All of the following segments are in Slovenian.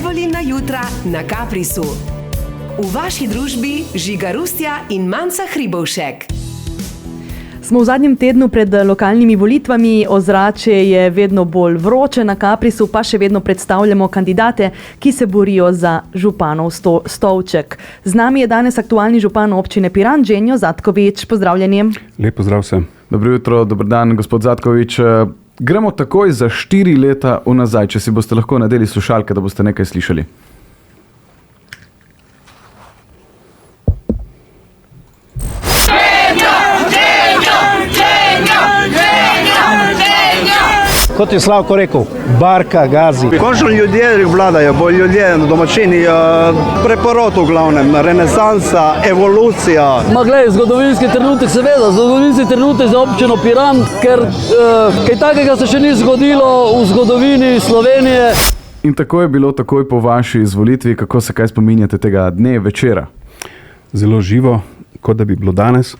Predvolilna jutra na Kaprisu. V vaši družbi Žiga Rustja in Manca Hribovšek. Smo v zadnjem tednu pred lokalnimi volitvami, ozračje je vedno bolj vroče na Kaprisu, pa še vedno predstavljamo kandidate, ki se borijo za županov stolček. Z nami je danes aktualni župan občine Piran, Ženjo Zatkovič. Pozdravljeni. Lep pozdrav vsem. Dobro jutro, dober dan, gospod Zatkovič. Gremo takoj za 4 leta nazaj, če si boste lahko nadeli slušalke, da boste nekaj slišali. Kot je Slavko rekel, barka gazi. Končno ljudje vladajo, bo ljudje, domačini, preporod v glavnem, renesansa, evolucija. Ma glej, zgodovinski trenutek seveda, zgodovinski trenutek za občino Piran, ker kaj takega se še ni zgodilo v zgodovini Slovenije. In tako je bilo takoj po vaši izvolitvi, kako se kaj spominjate tega dne, večera? Zelo živo, kot da bi bilo danes.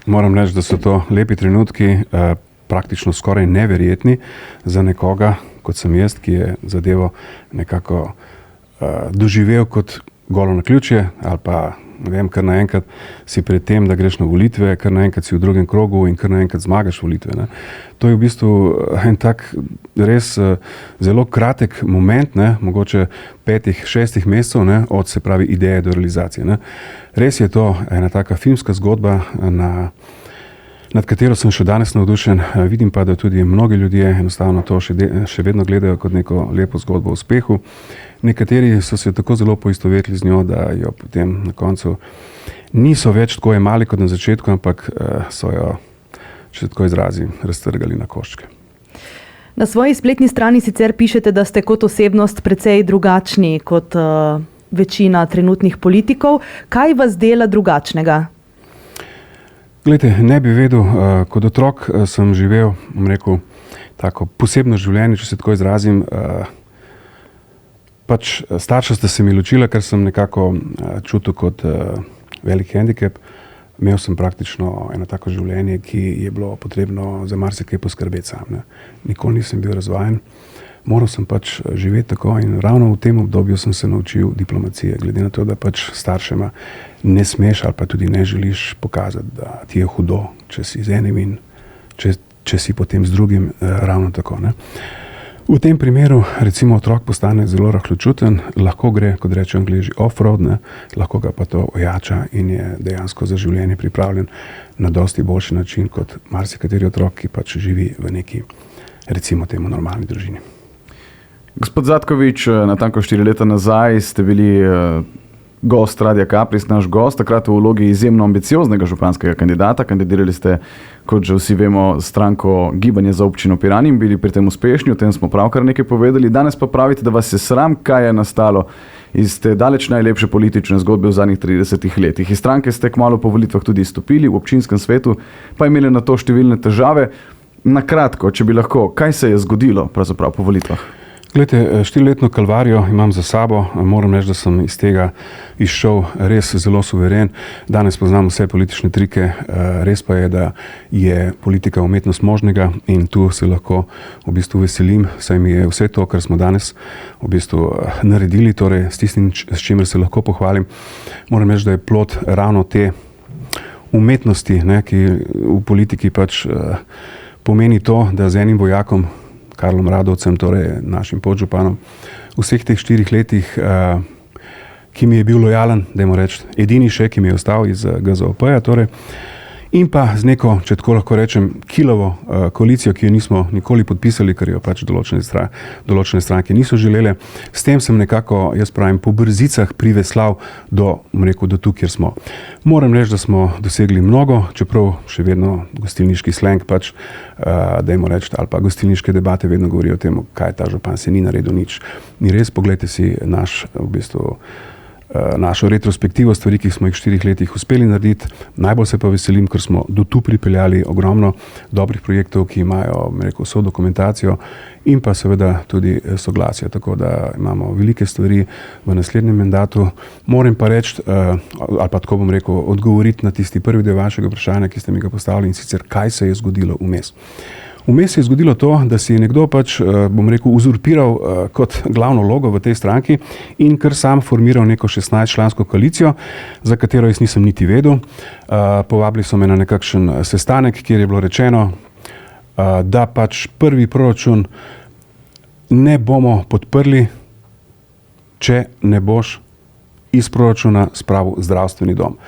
Moram reči, da so to lepi trenutki, praktično skoraj neverjetni za nekoga, kot sem jaz, ki je zadevo nekako doživel kot golo naključje, ali pa, ne vem, kar naenkrat si pred tem, da greš na volitve, kar naenkrat si v drugem krogu in kar naenkrat zmagaš volitve. Ne. To je v bistvu en tak res zelo kratek moment, ne, mogoče 5-6 mesecev, ne, od se pravi ideje do realizacije. Ne. Res je to ena taka filmska zgodba, nad katero sem še danes navdušen. Vidim pa, da tudi mnogi ljudje enostavno to še vedno gledajo kot neko lepo zgodbo o uspehu. Nekateri so se tako zelo poistovetili z njo, da jo potem na koncu niso več tako jemali kot na začetku, ampak so jo, če se tako izrazim, raztrgali na koščke. Na svoji spletni strani sicer pišete, da ste kot osebnost precej drugačni kot večina trenutnih politikov. Kaj vas dela drugačnega? Glejte, ne bi vedel, kot otrok sem živel, rekel, tako posebno življenje, če se tako izrazim. Pač starša sta se mi ločila, ker sem nekako čutil kot velik hendikep. Imel sem praktično eno tako življenje, ki je bilo potrebno za marsikaj poskrbeti sam. Ne. Nikoli nisem bil razvajen. Moral sem pač živeti tako in ravno v tem obdobju sem se naučil diplomacije, glede na to, da pač staršema ne smeš ali pa tudi ne želiš pokazati, da ti je hudo, če si z enim in če si potem z drugim ravno tako. Ne. V tem primeru recimo otrok postane zelo rahločuten, lahko gre, kot rečejo Angleži, off-road, ne, lahko ga pa to ojača in je dejansko za življenje pripravljen na dosti boljši način kot marsikateri otrok, ki pač živi v neki, recimo temu, normalni družini. Gospod Zatkovič, natanko 4 leta nazaj ste bili gost Radia Kapris, naš gost, takrat v vlogi izjemno ambicioznega županskega kandidata. Kandidirali ste, kot že vsi vemo, stranko Gibanje za občino Piran in bili pri tem uspešni, o tem smo pravkar nekaj povedali. Danes pa pravite, da vas je sram, kaj je nastalo iz te daleč najlepše politične zgodbe v zadnjih 30 letih. Iz stranke ste kmalu po volitvah tudi izstopili, v občinskem svetu pa imeli na to številne težave. Na kratko, če bi lahko, kaj se je zgodilo pravzaprav po volitvah? Glejte, 4-letno kalvarijo imam za sabo, moram reči, da sem iz tega izšel res zelo suveren. Danes poznam vse politične trike, res pa je, da je politika umetnost možnega in tu se lahko v bistvu veselim, saj mi je vse to, kar smo danes v bistvu naredili, torej s tistim, s čimer se lahko pohvalim. Moram reči, da je plod ravno te umetnosti, ne, ki v politiki pač pomeni to, da z enim vojakom, Karlom Radovcem, torej našim podžupanom, v vseh teh 4 letih, ki mi je bil lojalen, dajmo reči, edini še, ki mi je ostal iz GZOP-ja, torej, in pa z neko, če tako lahko rečem, kilovo koalicijo, ki jo nismo nikoli podpisali, ker jo pač določene stranke niso želele. S tem sem nekako, jaz pravim, po brzicah priveslal do tu, kjer smo. Moram reči, da smo dosegli mnogo, čeprav še vedno gostilniški slang pač, dajmo reči, ali pa gostilniške debate vedno govorijo o tem, kaj ta župan se ni naredil nič. Ni res, poglejte si našo retrospektivo stvari, ki smo jih v 4 letih uspeli narediti. Najbolj se pa veselim, ker smo do tu pripeljali ogromno dobrih projektov, ki imajo, vso dokumentacijo in pa seveda tudi soglasje. Tako da imamo velike stvari v naslednjem mandatu. Moram pa reči, ali pa tako bom rekel, odgovoriti na tisti prvi del vašega vprašanja, ki ste mi ga postavili, in sicer kaj se je zgodilo vmes. Vmes se je zgodilo to, da si je nekdo pač, bom rekel, uzurpiral kot glavno logo v tej stranki in kar sam formiral neko 16-člansko koalicijo, za katero jaz nisem niti vedel. Povabili so me na nekakšen sestanek, kjer je bilo rečeno, da pač prvi proračun ne bomo podprli, če ne boš iz proračuna spravil zdravstveni dom.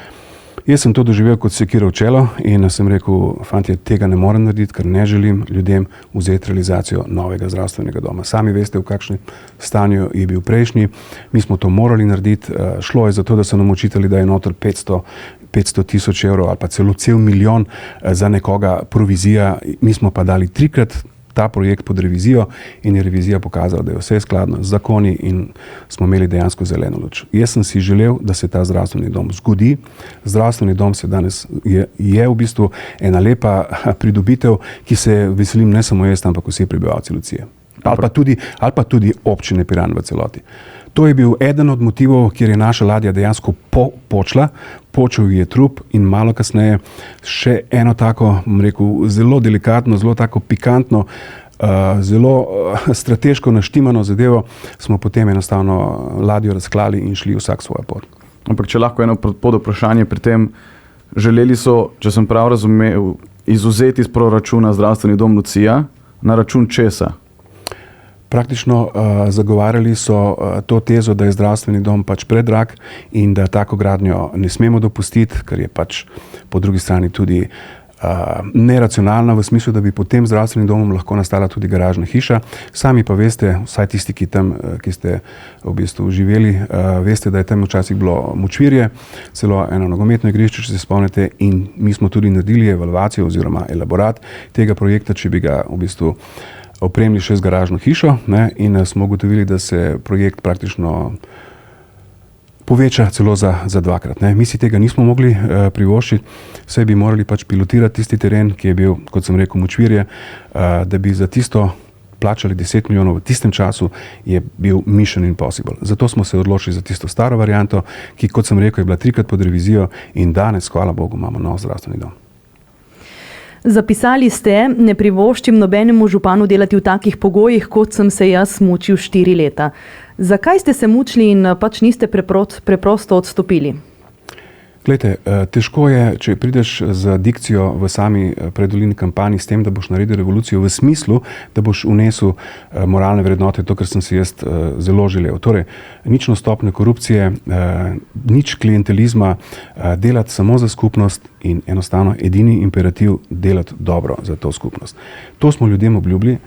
Jaz sem to doživel kot sekiro v čelo in sem rekel, fantje, tega ne morem narediti, ker ne želim ljudem vzeti realizacijo novega zdravstvenega doma. Sami veste, v kakšnem stanju je bil prejšnji. Mi smo to morali narediti. Šlo je za to, da so nam očitali, da je noter 500 tisoč evrov ali pa celo cel milijon za nekoga provizija. Mi smo pa dali 3-krat ta projekt pod revizijo in je revizija pokazala, da je vse skladno z zakoni in smo imeli dejansko zeleno luč. Jaz sem si želel, da se ta zdravstveni dom zgodi. Zdravstveni dom se danes je v bistvu ena lepa pridobitev, ki se veselim ne samo jaz, ampak vsi prebivalci Lucije. Ali pa tudi občine Piran v celoti. To je bil eden od motivov, kjer je naša ladja dejansko počel je trup in malo kasneje še eno tako, bom rekel, zelo delikatno, zelo tako pikantno, zelo strateško naštimano zadevo, smo potem enostavno ladjo razklali in šli vsak svojo pot. Ampak če lahko eno podvprašanje pri tem, želeli so, če sem prav razumel, izvzeti iz proračuna zdravstveni dom Lucija, na račun česa? Praktično zagovarjali so to tezo, da je zdravstveni dom pač predrag in da tako gradnjo ne smemo dopustiti, ker je pač po drugi strani tudi neracionalna v smislu, da bi pod tem zdravstvenim domom lahko nastala tudi garažna hiša. Sami pa veste, vsaj tisti, ki ste v bistvu živeli, veste, da je tam včasih bilo močvirje, celo eno nogometno igrišče, če se spomnite, in mi smo tudi naredili evalvacijo oziroma elaborat tega projekta, če bi ga v bistvu opremili še z garažno hišo, in smo ugotovili, da se projekt praktično poveča celo za 2-krat. Mi si tega nismo mogli privoščiti, vse bi morali pač pilotirati tisti teren, ki je bil, kot sem rekel, močvirje, da bi za tisto plačali 10 milijonov v tistem času, je bil mission impossible. Zato smo se odločili za tisto staro varianto, ki, kot sem rekel, je bila 3-krat pod revizijo in danes, hvala Bogu, imamo nov zdravstveni dom. Zapisali ste, ne privoščim nobenemu županu delati v takih pogojih, kot sem se jaz mučil 4 leta. Zakaj ste se mučili in pač niste preprosto odstopili? Glejte, težko je, če prideš z dikcijo v sami predvolilni kampanji s tem, da boš naredil revolucijo v smislu, da boš vnesel moralne vrednote, to, kar sem si jaz zelo želel. Torej, nično stopnjo korupcije, nič klientelizma, delati samo za skupnost in enostavno edini imperativ delati dobro za to skupnost. To smo ljudem obljubili.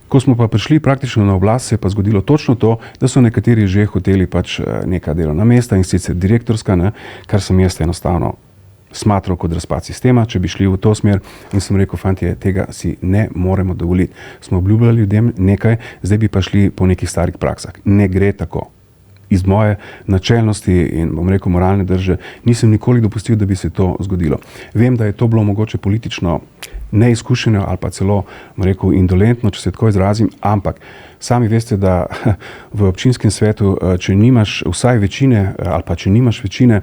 Ko smo pa prišli praktično na oblast, se je pa zgodilo točno to, da so nekateri že hoteli pač neka delovna mesta in sicer direktorska, kar sem jaz enostavno smatral kot razpad sistema, če bi šli v to smer, in sem rekel, fantje, tega si ne moremo dovoliti. Smo obljubljali ljudem nekaj, zdaj bi pa šli po nekih starih praksah. Ne gre tako. Iz moje načelnosti in, bom rekel, moralne drže nisem nikoli dopustil, da bi se to zgodilo. Vem, da je to bilo mogoče politično neizkušeno ali pa celo, bom rekel, indolentno, če se tako izrazim, ampak sami veste, da v občinskem svetu, če nimaš vsaj večine ali pa če nimaš večine,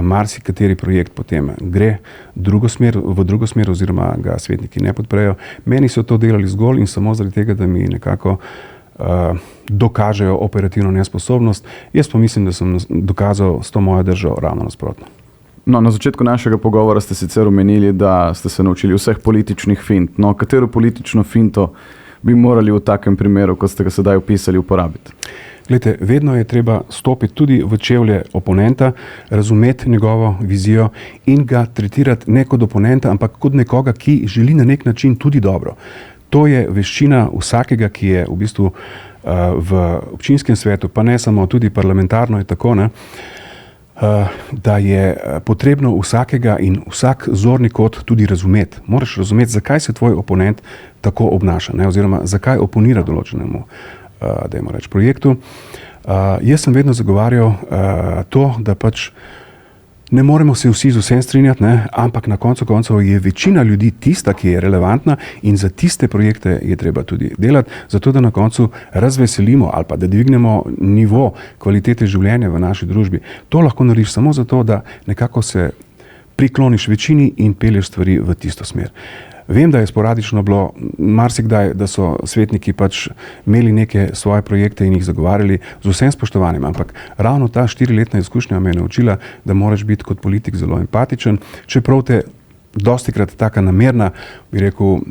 marsikateri projekt potem gre v drugo smer oziroma ga svetniki ne podprejo. Meni so to delali zgolj in samo zaradi tega, da mi nekako dokažejo operativno nesposobnost. Jaz pa mislim, da sem dokazal s to mojo držo ravno nasprotno. No, na začetku našega pogovora ste sicer omenili, da ste se naučili vseh političnih fint. No, katero politično finto bi morali v takem primeru, kot ste ga sedaj opisali, uporabiti? Glejte, vedno je treba stopiti tudi v čevlje oponenta, razumeti njegovo vizijo in ga tretirati ne kot oponenta, ampak kot nekoga, ki želi na nek način tudi dobro. To je veščina vsakega, ki je v bistvu v občinskem svetu, pa ne samo, tudi parlamentarno je tako, da je potrebno vsakega in vsak zorni kot tudi razumeti. Moraš razumeti, zakaj se tvoj oponent tako obnaša, oziroma zakaj oponira določenemu, dajmo reči, projektu. Jaz sem vedno zagovarjal to, da pač ne moremo se vsi z vsem strinjati, ampak na koncu koncev je večina ljudi tista, ki je relevantna in za tiste projekte je treba tudi delati, zato da na koncu razveselimo ali pa da dvignemo nivo kvalitete življenja v naši družbi. To lahko narediš samo zato, da nekako se prikloniš večini in pelješ stvari v tisto smer. Vem, da je sporadično bilo marsikdaj, da so svetniki pač imeli neke svoje projekte in jih zagovarjali z vsem spoštovanjem, ampak ravno ta 4-letna izkušnja me je naučila, da moraš biti kot politik zelo empatičen, čeprav te dostikrat taka namerna, bi rekel,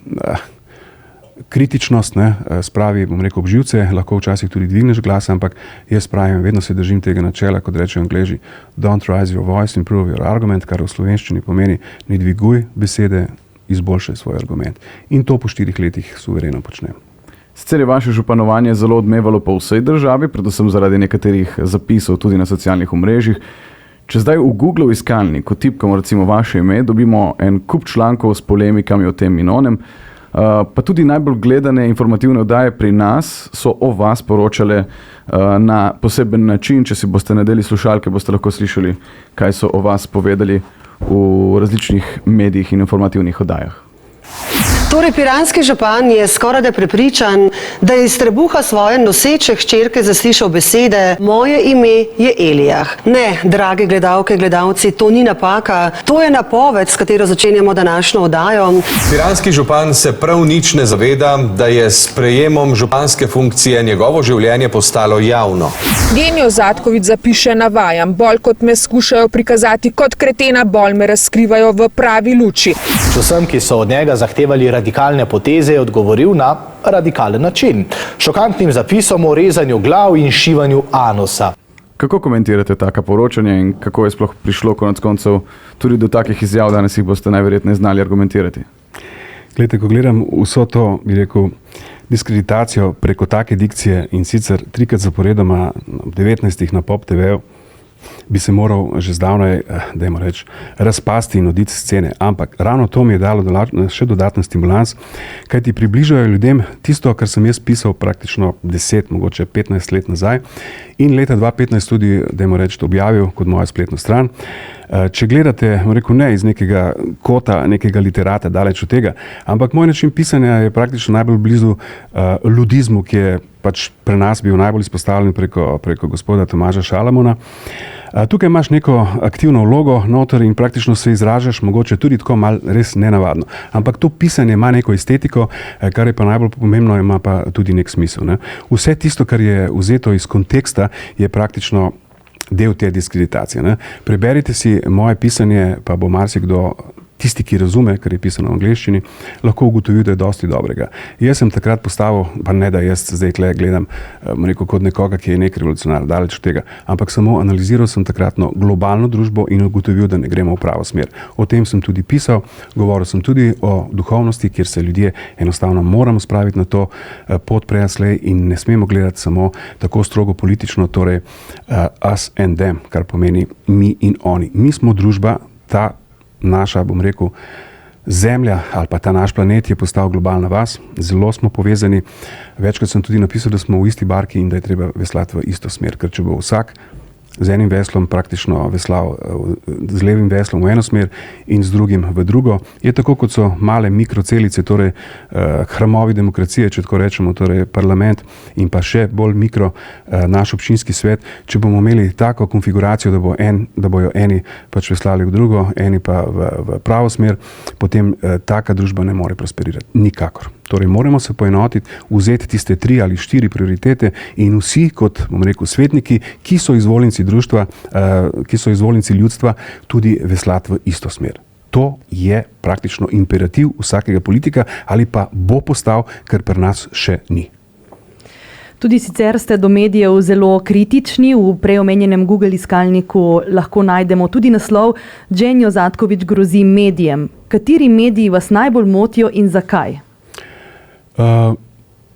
kritičnost, spravi, bom rekel, obživce, lahko včasih tudi dvigneš glas, ampak jaz pravim, vedno se držim tega načela, kot rečejo Angleži, don't raise your voice, improve your argument, kar v slovenščini pomeni, ne dviguj besede, izboljšaj svoj argument. In to po 4 letih suvereno počnem. Sicer je vaše županovanje zelo odmevalo po vsej državi, predvsem zaradi nekaterih zapisov tudi na socialnih omrežjih. Če zdaj v Google iskalniku tipkamo recimo vaše ime, dobimo en kup člankov s polemikami o tem in onem, pa tudi najbolj gledane informativne oddaje pri nas so o vas poročale na poseben način. Če si boste nadeli slušalke, boste lahko slišali, kaj so o vas povedali v različnih medijih in informativnih oddajah. Torej, piranski župan je skoraj da prepričan, da je iz trebuha svoje noseče hčerke zaslišal besede: moje ime je Elijah. Ne, drage gledalke, gledalci, to ni napaka, to je napoved, s katero začenjamo današnjo oddajo. Piranski župan se prav nič ne zaveda, da je s prejemom županske funkcije njegovo življenje postalo javno. Genio Zatkovič zapiše, navajam: bolj kot me skušajo prikazati kot kretena, bolj me razkrivajo v pravi luči. Vsem, ki so od njega zahtevali radikalne poteze, je odgovoril na radikalen način. Šokantnim zapisom o rezanju glav in šivanju anusa. Kako komentirate taka poročanja in kako je sploh prišlo konec koncev tudi do takih izjav, danes jih boste najverjetneje znali argumentirati? Glejte, ko gledam vso to, bi rekel, diskreditacijo preko take dikcije in sicer 3krat zaporedoma 19 na Pop TV-ju, bi se moral že zdavnaj, dajmo reči, razpasti in oditi s scene. Ampak ravno to mi je dalo še dodaten stimulans, kaj ti približajo ljudem tisto, kar sem jaz pisal praktično 10, mogoče 15 let nazaj in leta 2015 tudi, dajmo reči, objavil kot mojo spletno stran. Če gledate, rekel, ne iz nekega kota, nekega literata, daleč od tega, ampak moj način pisanja je praktično najbolj blizu ludizmu, ki je pač pri nas bil najbolj izpostavljen preko gospoda Tomaža Šalamona. Tukaj imaš neko aktivno vlogo noter in praktično se izražaš, mogoče tudi tako malo res nenavadno. Ampak to pisanje ima neko estetiko, kar je pa najbolj pomembno, ima pa tudi nek smisel. Ne? Vse tisto, kar je vzeto iz konteksta, je praktično del te diskreditacije. Ne? Preberite si moje pisanje, pa bo marsikdo, tisti, ki razume, kar je pisano v angleščini, lahko ugotovil, da je dosti dobrega. Jaz sem takrat postavil, pa ne da jaz zdaj tle gledam kot nekoga, ki je nek revolucionar, daleč od tega, ampak samo analiziral sem takratno globalno družbo in ugotovil, da ne gremo v pravo smer. O tem sem tudi pisal, govoril sem tudi o duhovnosti, kjer se ljudje enostavno moramo spraviti na to pot prejaslej in ne smemo gledati samo tako strogo politično, torej us and them, kar pomeni mi in oni. Mi smo družba, ta naša, bom rekel, zemlja ali pa ta naš planet je postal globalna vas, zelo smo povezani. Večkrat sem tudi napisal, da smo v isti barki in da je treba veslati v isto smer, ker če bo vsak z enim veslom praktično veslal z levim veslom v eno smer in z drugim v drugo, je tako, kot so male mikrocelice, torej hramovi demokracije, če tako rečemo, torej parlament in pa še bolj mikro naš občinski svet. Če bomo imeli tako konfiguracijo, da bojo eni pač veslali v drugo, eni pa v pravo smer, potem taka družba ne more prosperirati. Nikakor. Torej moramo se poenotiti, vzeti tiste 3 ali 4 prioritete in vsi kot, bom rekel, svetniki, ki so izvoljenci društva, ki so izvoljenci ljudstva, tudi veslati v isto smer. To je praktično imperativ vsakega politika ali pa bo postal, ker pri nas še ni. Tudi sicer ste do medijev zelo kritični, v preomenjenem Google iskalniku lahko najdemo tudi naslov Genio Zatkovič grozi medijem. Kateri mediji vas najbolj motijo in zakaj?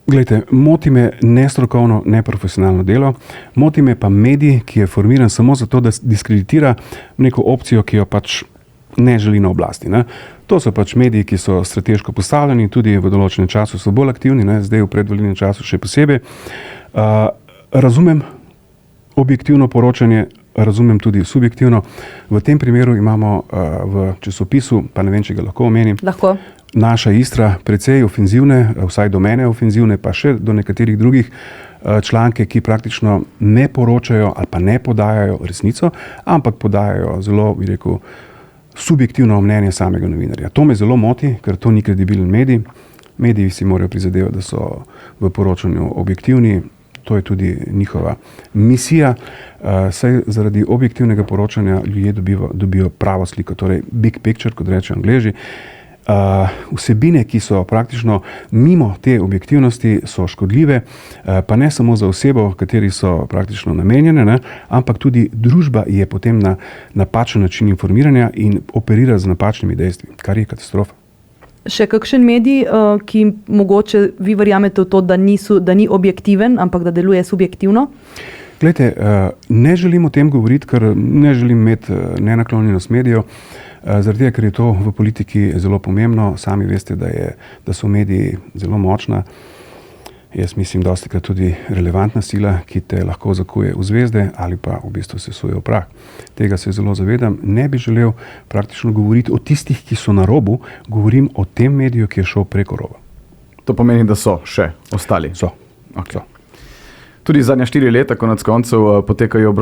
Glejte, moti me nestrokovno, neprofesionalno delo, moti me pa medij, ki je formiran samo zato, da diskreditira neko opcijo, ki jo pač ne želi na oblasti. Ne? To so pač mediji, ki so strateško postavljeni, tudi v določenem času so bolj aktivni, ne? Zdaj v predvolilnem času še posebej. Razumem objektivno poročanje, razumem tudi subjektivno. V tem primeru imamo v časopisu, pa ne vem, če ga lahko omenim, lahko. Naša Istra precej ofenzivne, vsaj do mene ofenzivne, pa še do nekaterih drugih članke, ki praktično ne poročajo ali pa ne podajajo resnico, ampak podajajo zelo, bi rekel, subjektivno mnenje samega novinarja. To me zelo moti, ker to ni kredibilen medij. Mediji si morajo prizadevati, da so v poročanju objektivni. To je tudi njihova misija. Saj zaradi objektivnega poročanja ljudje dobijo pravo sliko, torej big picture, kot rečejo Angleži. Vsebine, ki so praktično mimo te objektivnosti, so škodljive, pa ne samo za osebo, kateri so praktično namenjene, ne, ampak tudi družba je potem na napačen način informiranja in operira z napačnimi dejstvi, kar je katastrofa. Še kakšen medij, ki mogoče vi verjamete v to, da ni objektiven, ampak da deluje subjektivno? Glejte, ne želim o tem govoriti, ker ne želim imeti nenaklonjenost medijev, zaradi tega, ker je to v politiki zelo pomembno. Sami veste, da so mediji zelo močna. Jaz mislim, dostikrat tudi relevantna sila, ki te lahko zakuje v zvezde ali pa v bistvu sesuje v prah. Tega se zelo zavedam. Ne bi želel praktično govoriti o tistih, ki so na robu, govorim o tem mediju, ki je šel preko roba. To pomeni, da so še ostali? So. Okay. Tudi zadnja 4 leta, konec koncev, potekajo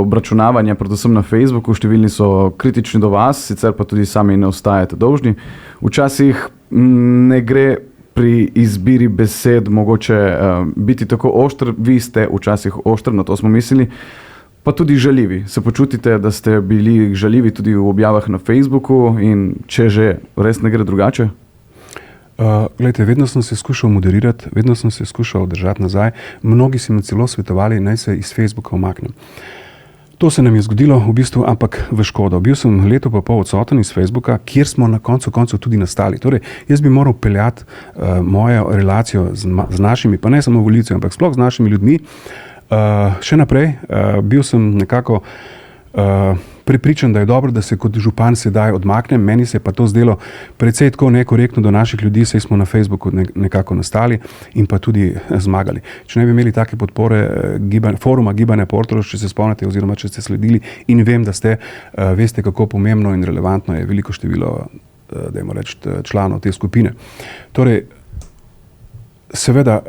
obračunavanja, predvsem na Facebooku, številni so kritični do vas, sicer pa tudi sami ne ostajate dolžni. Včasih ne gre pri izbiri besed mogoče biti tako oštr, vi ste včasih oštr, na to smo mislili, pa tudi žaljivi. Se počutite, da ste bili žaljivi tudi v objavah na Facebooku in če že res ne gre drugače? Glejte, vedno sem se skušal moderirati, vedno sem se skušal držati nazaj. Mnogi so mi celo svetovali, naj se iz Facebooka umaknem. To se nam je zgodilo v bistvu, ampak v škodo. Bil sem leto pa pol odsoten iz Facebooka, kjer smo na koncu tudi nastali. Torej, jaz bi moral peljati mojo relacijo z našimi, pa ne samo volivci, ampak sploh z našimi ljudmi. Še naprej, bil sem nekako prepričan, da je dobro, da se kot župan sedaj odmaknem. Meni se je pa to zdelo precej tako nekorektno do naših ljudi, saj smo na Facebooku nekako nastali in pa tudi zmagali. Če ne bi imeli take podpore foruma Gibanja Portorož, če se spomnite oziroma če ste sledili in vem, da ste, veste, kako pomembno in relevantno je veliko število, dajmo reči, članov te skupine. Torej, seveda,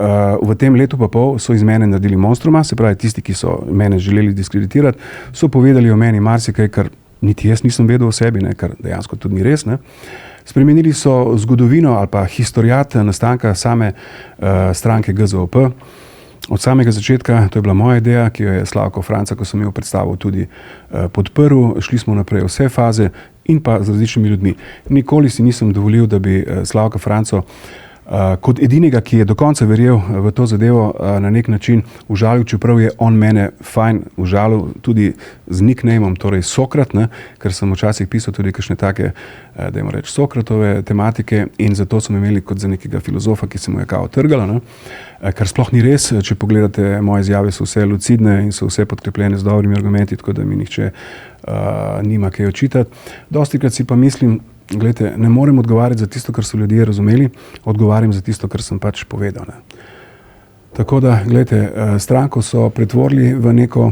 v tem letu pa pol so iz mene naredili monstruma, se pravi, tisti, ki so mene želeli diskreditirati, so povedali o meni marsikaj, kar niti jaz nisem vedel o sebi, kar dejansko tudi ni res. Spremenili so zgodovino ali pa historijat nastanka same stranke GZOP. Od samega začetka, to je bila moja ideja, ki jo je Slavko Franca, ko sem jo predstavil, tudi podprl. Šli smo naprej vse faze in pa z različnimi ljudmi. Nikoli si nisem dovolil, da bi Slavka Franco kot edinega, ki je do konca verjel v to zadevo, na nek način užalil, čeprav je on mene fajn užalil tudi z nicknameom, torej Sokrat, ker sem včasih pisal tudi kakšne take, dajmo reči, Sokratove tematike in zato smo imeli kot za nekega filozofa, ki se mu je kao trgala, kar sploh ni res. Če pogledate, moje izjave so vse lucidne in so vse podkrepljene z dobrimi argumenti, tako da mi nihče nima kaj očitati. Dostikrat si pa mislim, glejte, ne morem odgovarjati za tisto, kar so ljudje razumeli, odgovarjam za tisto, kar sem pač povedal. Tako da, glejte, stranko so pretvorili v neko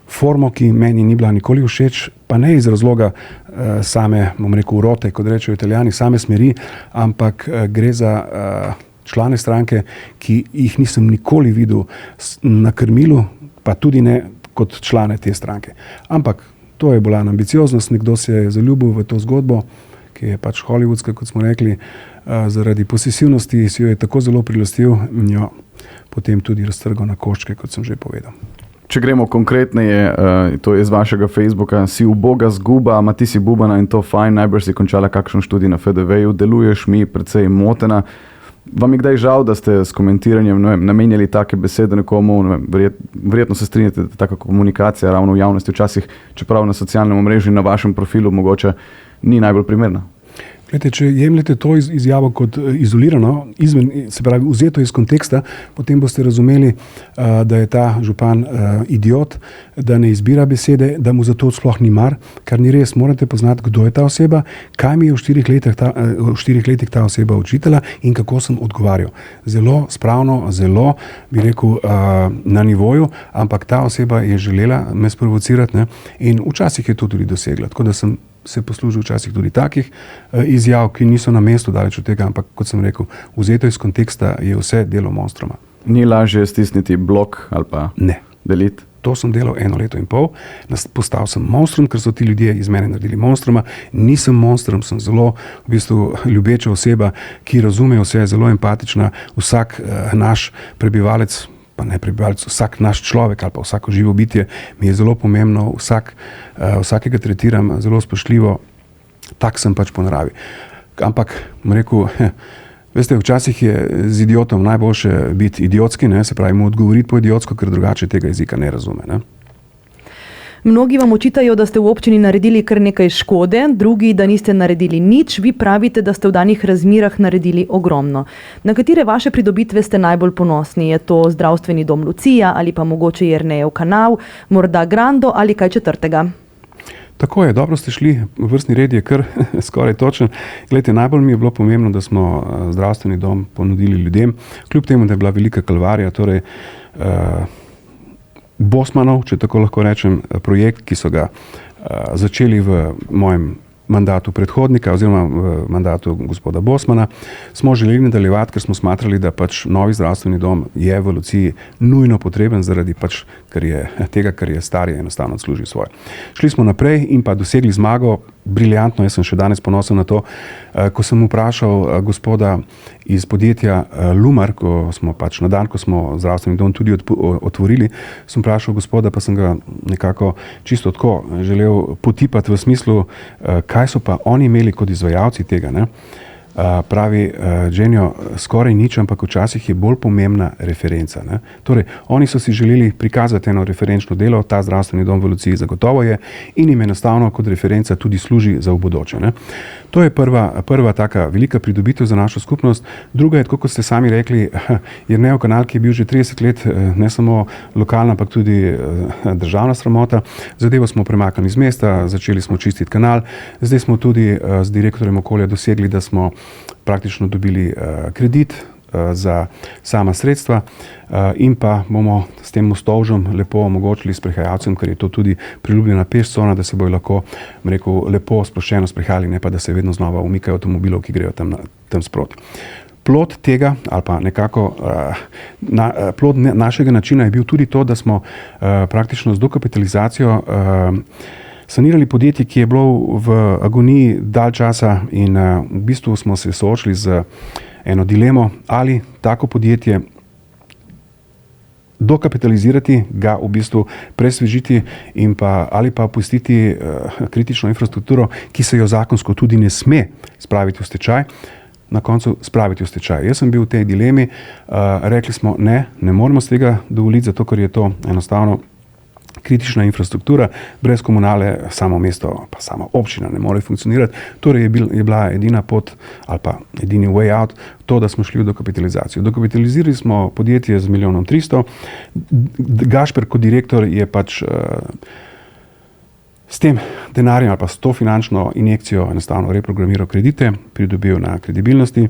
formo, ki meni ni bila nikoli všeč, pa ne iz razloga same, bom rekel, urote, kot rečejo Italijani, same smeri, ampak gre za člane stranke, ki jih nisem nikoli videl na krmilu, pa tudi ne kot člane te stranke. Ampak to je bila ambicioznost, nekdo se je zaljubil v to zgodbo, ki je pač hollywoodska, kot smo rekli, zaradi posesivnosti si jo je tako zelo prilastil in jo potem tudi raztrgal na koščke, kot sem že povedal. Če gremo konkretneje, to je z vašega Facebooka, si uboga zguba, ma ti si bubana in to fajn, najbrž si končala kakšen študij na FDV-ju, deluješ mi precej motena. Vam je kdaj žal, da ste s komentiranjem namenjali take besede nekomu, verjetno se strinjate, da taka komunikacija ravno v javnosti včasih, čeprav na socialnem omrežju na vašem profilu mogoče ni najbolj primerna? Glede, če jemljete to izjavo kot izolirano, se pravi vzeto iz konteksta, potem boste razumeli, da je ta župan idiot, da ne izbira besede, da mu zato sploh ni mar, kar ni res. Morate poznati, kdo je ta oseba, kaj mi je v 4 letih ta oseba učitala in kako sem odgovarjal. Zelo spravno, zelo, bi rekel, na nivoju, ampak ta oseba je želela me sprovocirati in včasih je to tudi dosegla. Tako da sem se poslužil včasih tudi takih izjav, ki niso na mestu daleč od tega, ampak kot sem rekel, vzeto iz konteksta je vse delo monstruma. Ni lažje stisniti blok ali pa? Ne. deliti? To sem delal 1 leto in pol, postal sem monstrum, ker so ti ljudje iz mene naredili monstruma. Nisem monstrum, sem zelo v bistvu ljubeča oseba, ki razume vse, zelo empatična. Vsak naš prebivalec, pa ne prebivalec, vsak naš človek ali pa vsako živo bitje mi je zelo pomembno, vsakega tretiram zelo spoštljivo, tak sem pač po naravi. Ampak, bom rekel, veste, včasih je z idiotom najboljše biti idiotski, ne? Se pravi mu odgovoriti po idiotsko, ker drugače tega jezika ne razume. Ne? Mnogi vam očitajo, da ste v občini naredili kar nekaj škode, drugi, da niste naredili nič, vi pravite, da ste v danih razmerah naredili ogromno. Na katere vaše pridobitve ste najbolj ponosni? Je to zdravstveni dom Lucija ali pa mogoče Jernejev kanal, morda Grando ali kaj četrtega? Tako je, dobro ste šli, vrstni red je kar skoraj točen. Glejte, najbolj mi je bilo pomembno, da smo zdravstveni dom ponudili ljudem, kljub temu, da je bila velika kalvarija, torej Bosmanov, če tako lahko rečem, projekt, ki so ga začeli v mojem mandatu predhodnika oziroma v mandatu gospoda Bosmana, smo želeli nadaljevati, ker smo smatrali, da pač novi zdravstveni dom je v Luciji nujno potreben zaradi pač tega, ker je stari enostavno odslužil svoje. Šli smo naprej in pa dosegli zmago, briljantno, jaz sem še danes ponosen na to, ko sem vprašal gospoda iz podjetja Lumar, ko smo pač na dan, ko smo zdravstveni dom tudi otvorili, sem vprašal gospoda, pa sem ga nekako čisto tako želel potipati v smislu, kaj so pa oni imeli kot izvajalci tega, ne? Pravi Genio, skoraj nič, ampak včasih je bolj pomembna referenca. Ne? Torej, oni so si želeli prikazati eno referenčno delo, ta zdravstveni dom v Luciji zagotovo je in jim enostavno kot referenca tudi služi za v bodoče. Ne? To je prva taka velika pridobitev za našo skupnost. Druga je, tako kot ste sami rekli, Jernejev kanal, ki je bil že 30 let ne samo lokalna, ampak tudi državna sramota. Zadevo smo premaknili iz mesta, začeli smo čistiti kanal, zdaj smo tudi z direktorjem okolja dosegli, da smo praktično dobili kredit za sama sredstva in pa bomo s tem mostovžem lepo omogočili sprehajalcem, ker je to tudi priljubljena pešcona, da se bojo lahko, rekel, lepo sproščeno sprehajali, ne pa da se vedno znova umikajo avtomobilov, ki grejo tam sproti. Plod tega, ali pa nekako plod našega načina je bil tudi to, da smo praktično z dokapitalizacijo sanirali podjetje, ki je bilo v agoniji dalj časa in v bistvu smo se soočili z eno dilemo, ali tako podjetje dokapitalizirati, ga v bistvu presvežiti in pa ali pa pustiti kritično infrastrukturo, ki se jo zakonsko tudi ne sme spraviti v stečaj, na koncu spraviti v stečaj. Jaz sem bil v tej dilemi, rekli smo ne moremo z tega dovoliti, zato ker je to enostavno kritična infrastruktura, brez komunale samo mesto, pa sama občina ne more funkcionirati. Torej je bila edina pot ali pa edini way out to, da smo šli v dokapitalizacijo. Dokapitalizirali smo podjetje z 1,3 milijona. Gašper kot direktor je pač s tem denarjem ali pa s to finančno injekcijo enostavno reprogramiral kredite, pridobil na kredibilnosti,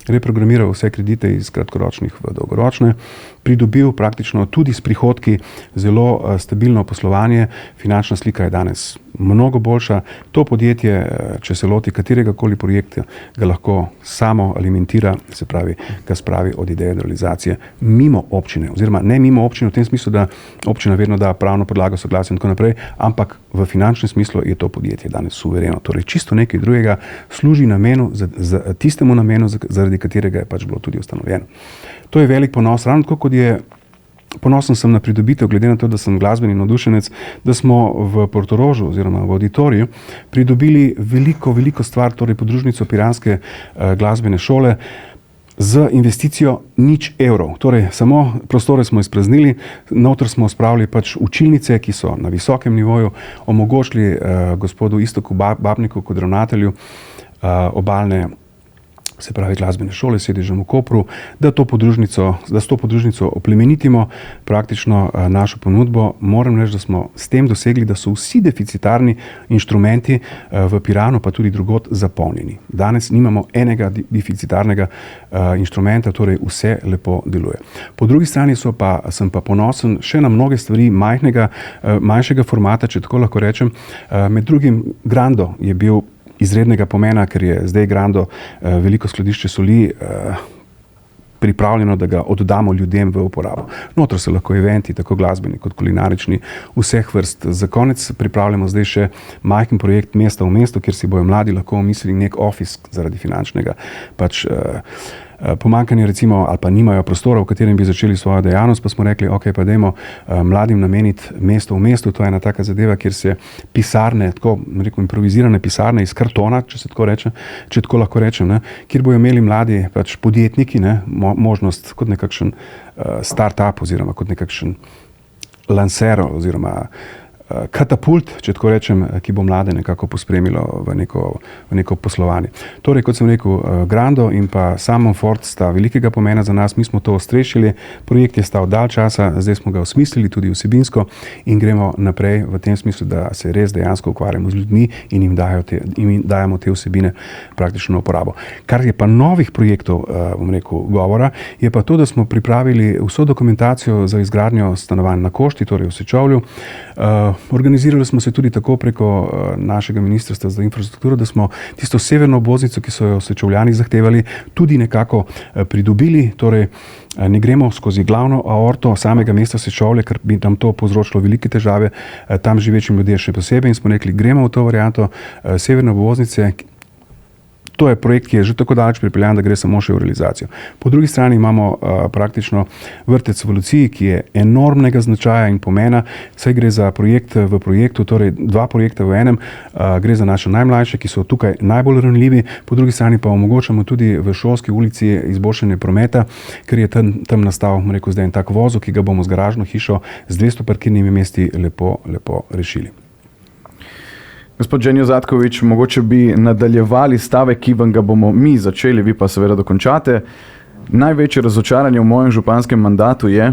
reprogramiral vse kredite iz kratkoročnih v dolgoročne, pridobil praktično tudi s prihodki zelo stabilno poslovanje, finančna slika je danes mnogo boljša. To podjetje, če se loti kateregakoli projekta, ga lahko samo alimentira, se pravi, ga spravi od ideje do realizacije mimo občine, oziroma ne mimo občine v tem smislu, da občina vedno da pravno podlago, soglasje in tako naprej, ampak v finančnem smislu je to podjetje danes suvereno. Torej čisto nekaj drugega, služi namenu, tistemu namenu, zaradi katerega je pač bilo tudi ustanovljeno. To je velik ponos, ravno tako kot je ponosen sem na pridobitev, glede na to, da sem glasbeni navdušenec, da smo v Portorožu oziroma v auditoriju pridobili veliko stvar, torej podružnico Piranske glasbene šole z investicijo 0 evrov. Torej samo prostore smo izpraznili, noter smo spravili pač učilnice, ki so na visokem nivoju, omogočili gospodu Istoku Babniku kot ravnatelju obalne, se pravi glasbene šole, sedežem v Kopru, da s to podružnico oplemenitimo praktično našo ponudbo. Moram reči, da smo s tem dosegli, da so vsi deficitarni inštrumenti v Piranu, pa tudi drugod, zapolnjeni. Danes nimamo enega deficitarnega inštrumenta, torej vse lepo deluje. Po drugi strani sem pa ponosen še na mnoge stvari manjšega formata, če tako lahko rečem. Med drugim Grando je bil izrednega pomena, ker je zdaj Grando veliko skladišče soli pripravljeno, da ga oddamo ljudem v uporabo. Notro so lahko eventi, tako glasbeni kot kulinarični, vseh vrst. Za konec pripravljamo zdaj še majhen projekt Mesta v mestu, kjer si bojo mladi lahko omislili nek office zaradi finančnega pomanjkanja recimo, ali pa nimajo prostora, v katerem bi začeli svojo dejavnost, pa smo rekli, ok, pa dajmo mladim nameniti mesto v mestu. To je ena taka zadeva, kjer se pisarne, tako rekel, improvizirane pisarne iz kartona, če tako lahko rečem, kjer bojo imeli mladi podjetniki možnost kot nekakšen start-up oziroma kot nekakšen lancer oziroma katapult, če tako rečem, ki bo mlade nekako pospremilo v neko poslovanje. Torej, kot sem rekel, Grando in pa Salmon Fort sta velikega pomena za nas, mi smo to ostrešili, projekt je stal dalj časa, zdaj smo ga osmislili tudi vsebinsko in gremo naprej v tem smislu, da se res dejansko ukvarjamo z ljudmi in jim dajemo te vsebine praktično na uporabo. Kar je pa novih projektov, govora, je pa to, da smo pripravili vso dokumentacijo za izgradnjo stanovanj na Košti, torej v Sečovlju. Organizirali smo se tudi tako preko našega ministrstva za infrastrukturo, da smo tisto severno obvoznico, ki so jo Sečovljani zahtevali, tudi nekako pridobili. Torej, ne gremo skozi glavno aorto samega mesta Sečovlje, ker bi nam to povzročilo velike težave, tam živečim ljudem še posebej, in smo rekli, gremo v to varianto severne obvoznice. To je projekt, ki je že tako daleč pripeljan, da gre samo še v realizacijo. Po drugi strani imamo praktično vrtec v Luciji, ki je enormnega značaja in pomena, saj gre za projekt v projektu, torej 2 projekta v enem, gre za naše najmlajše, ki so tukaj najbolj ranljivi, po drugi strani pa omogočamo tudi v Šolski ulici izboljšanje prometa, ker je tam nastal, zdaj en tak vozel, ki ga bomo z garažno hišo z 200 parkirnimi mesti lepo rešili. Gospod Genio Zatkovič, mogoče bi nadaljevali stavek, ki vam ga bomo mi začeli, vi pa seveda dokončate. Največje razočaranje v mojem županskem mandatu je?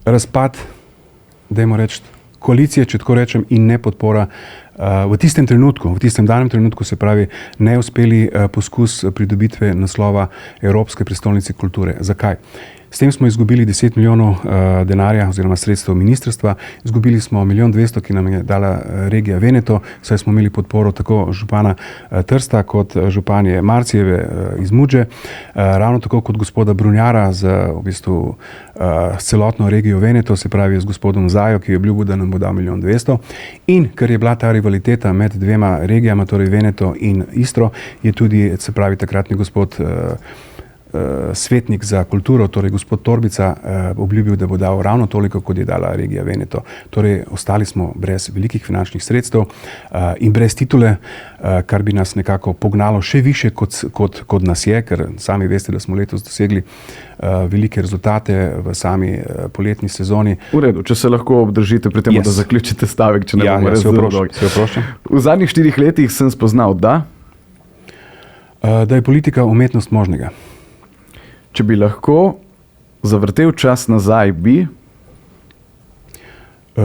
Razpad, dajmo reči, koalicije, če tako rečem, in ne podpora v tistem danem trenutku, se pravi, neuspeli poskus pridobitve naslova Evropske prestolnice kulture. Zakaj? S tem smo izgubili 10 milijonov denarja oziroma sredstev ministrstva, izgubili smo 1 200 000, ki nam je dala regija Veneto, saj smo imeli podporo tako župana Trsta kot županje Marcijeve iz Mudže, ravno tako kot gospoda Brunjara z celotno regijo Veneto, se pravi z gospodom Zajo, ki je obljubil, da nam bo dal 1 200 000. In ker je bila ta rivaliteta med dvema regijama, torej Veneto in Istro, je tudi, se pravi, takratni gospod svetnik za kulturo, torej gospod Torbica, obljubil, da bo dal ravno toliko, kot je dala regija Veneto. Torej, ostali smo brez velikih finančnih sredstev in brez titule, kar bi nas nekako pognalo še više, kot nas je, ker sami veste, da smo letos dosegli velike rezultate v sami poletni sezoni. V redu, če se lahko obdržite pri tem, da zaključite stavek, če ne bomo res zelo dolgi. Se oproščam. V zadnjih 4 letih sem spoznal, da je politika umetnost možnega. Če bi lahko zavrtel čas nazaj, bi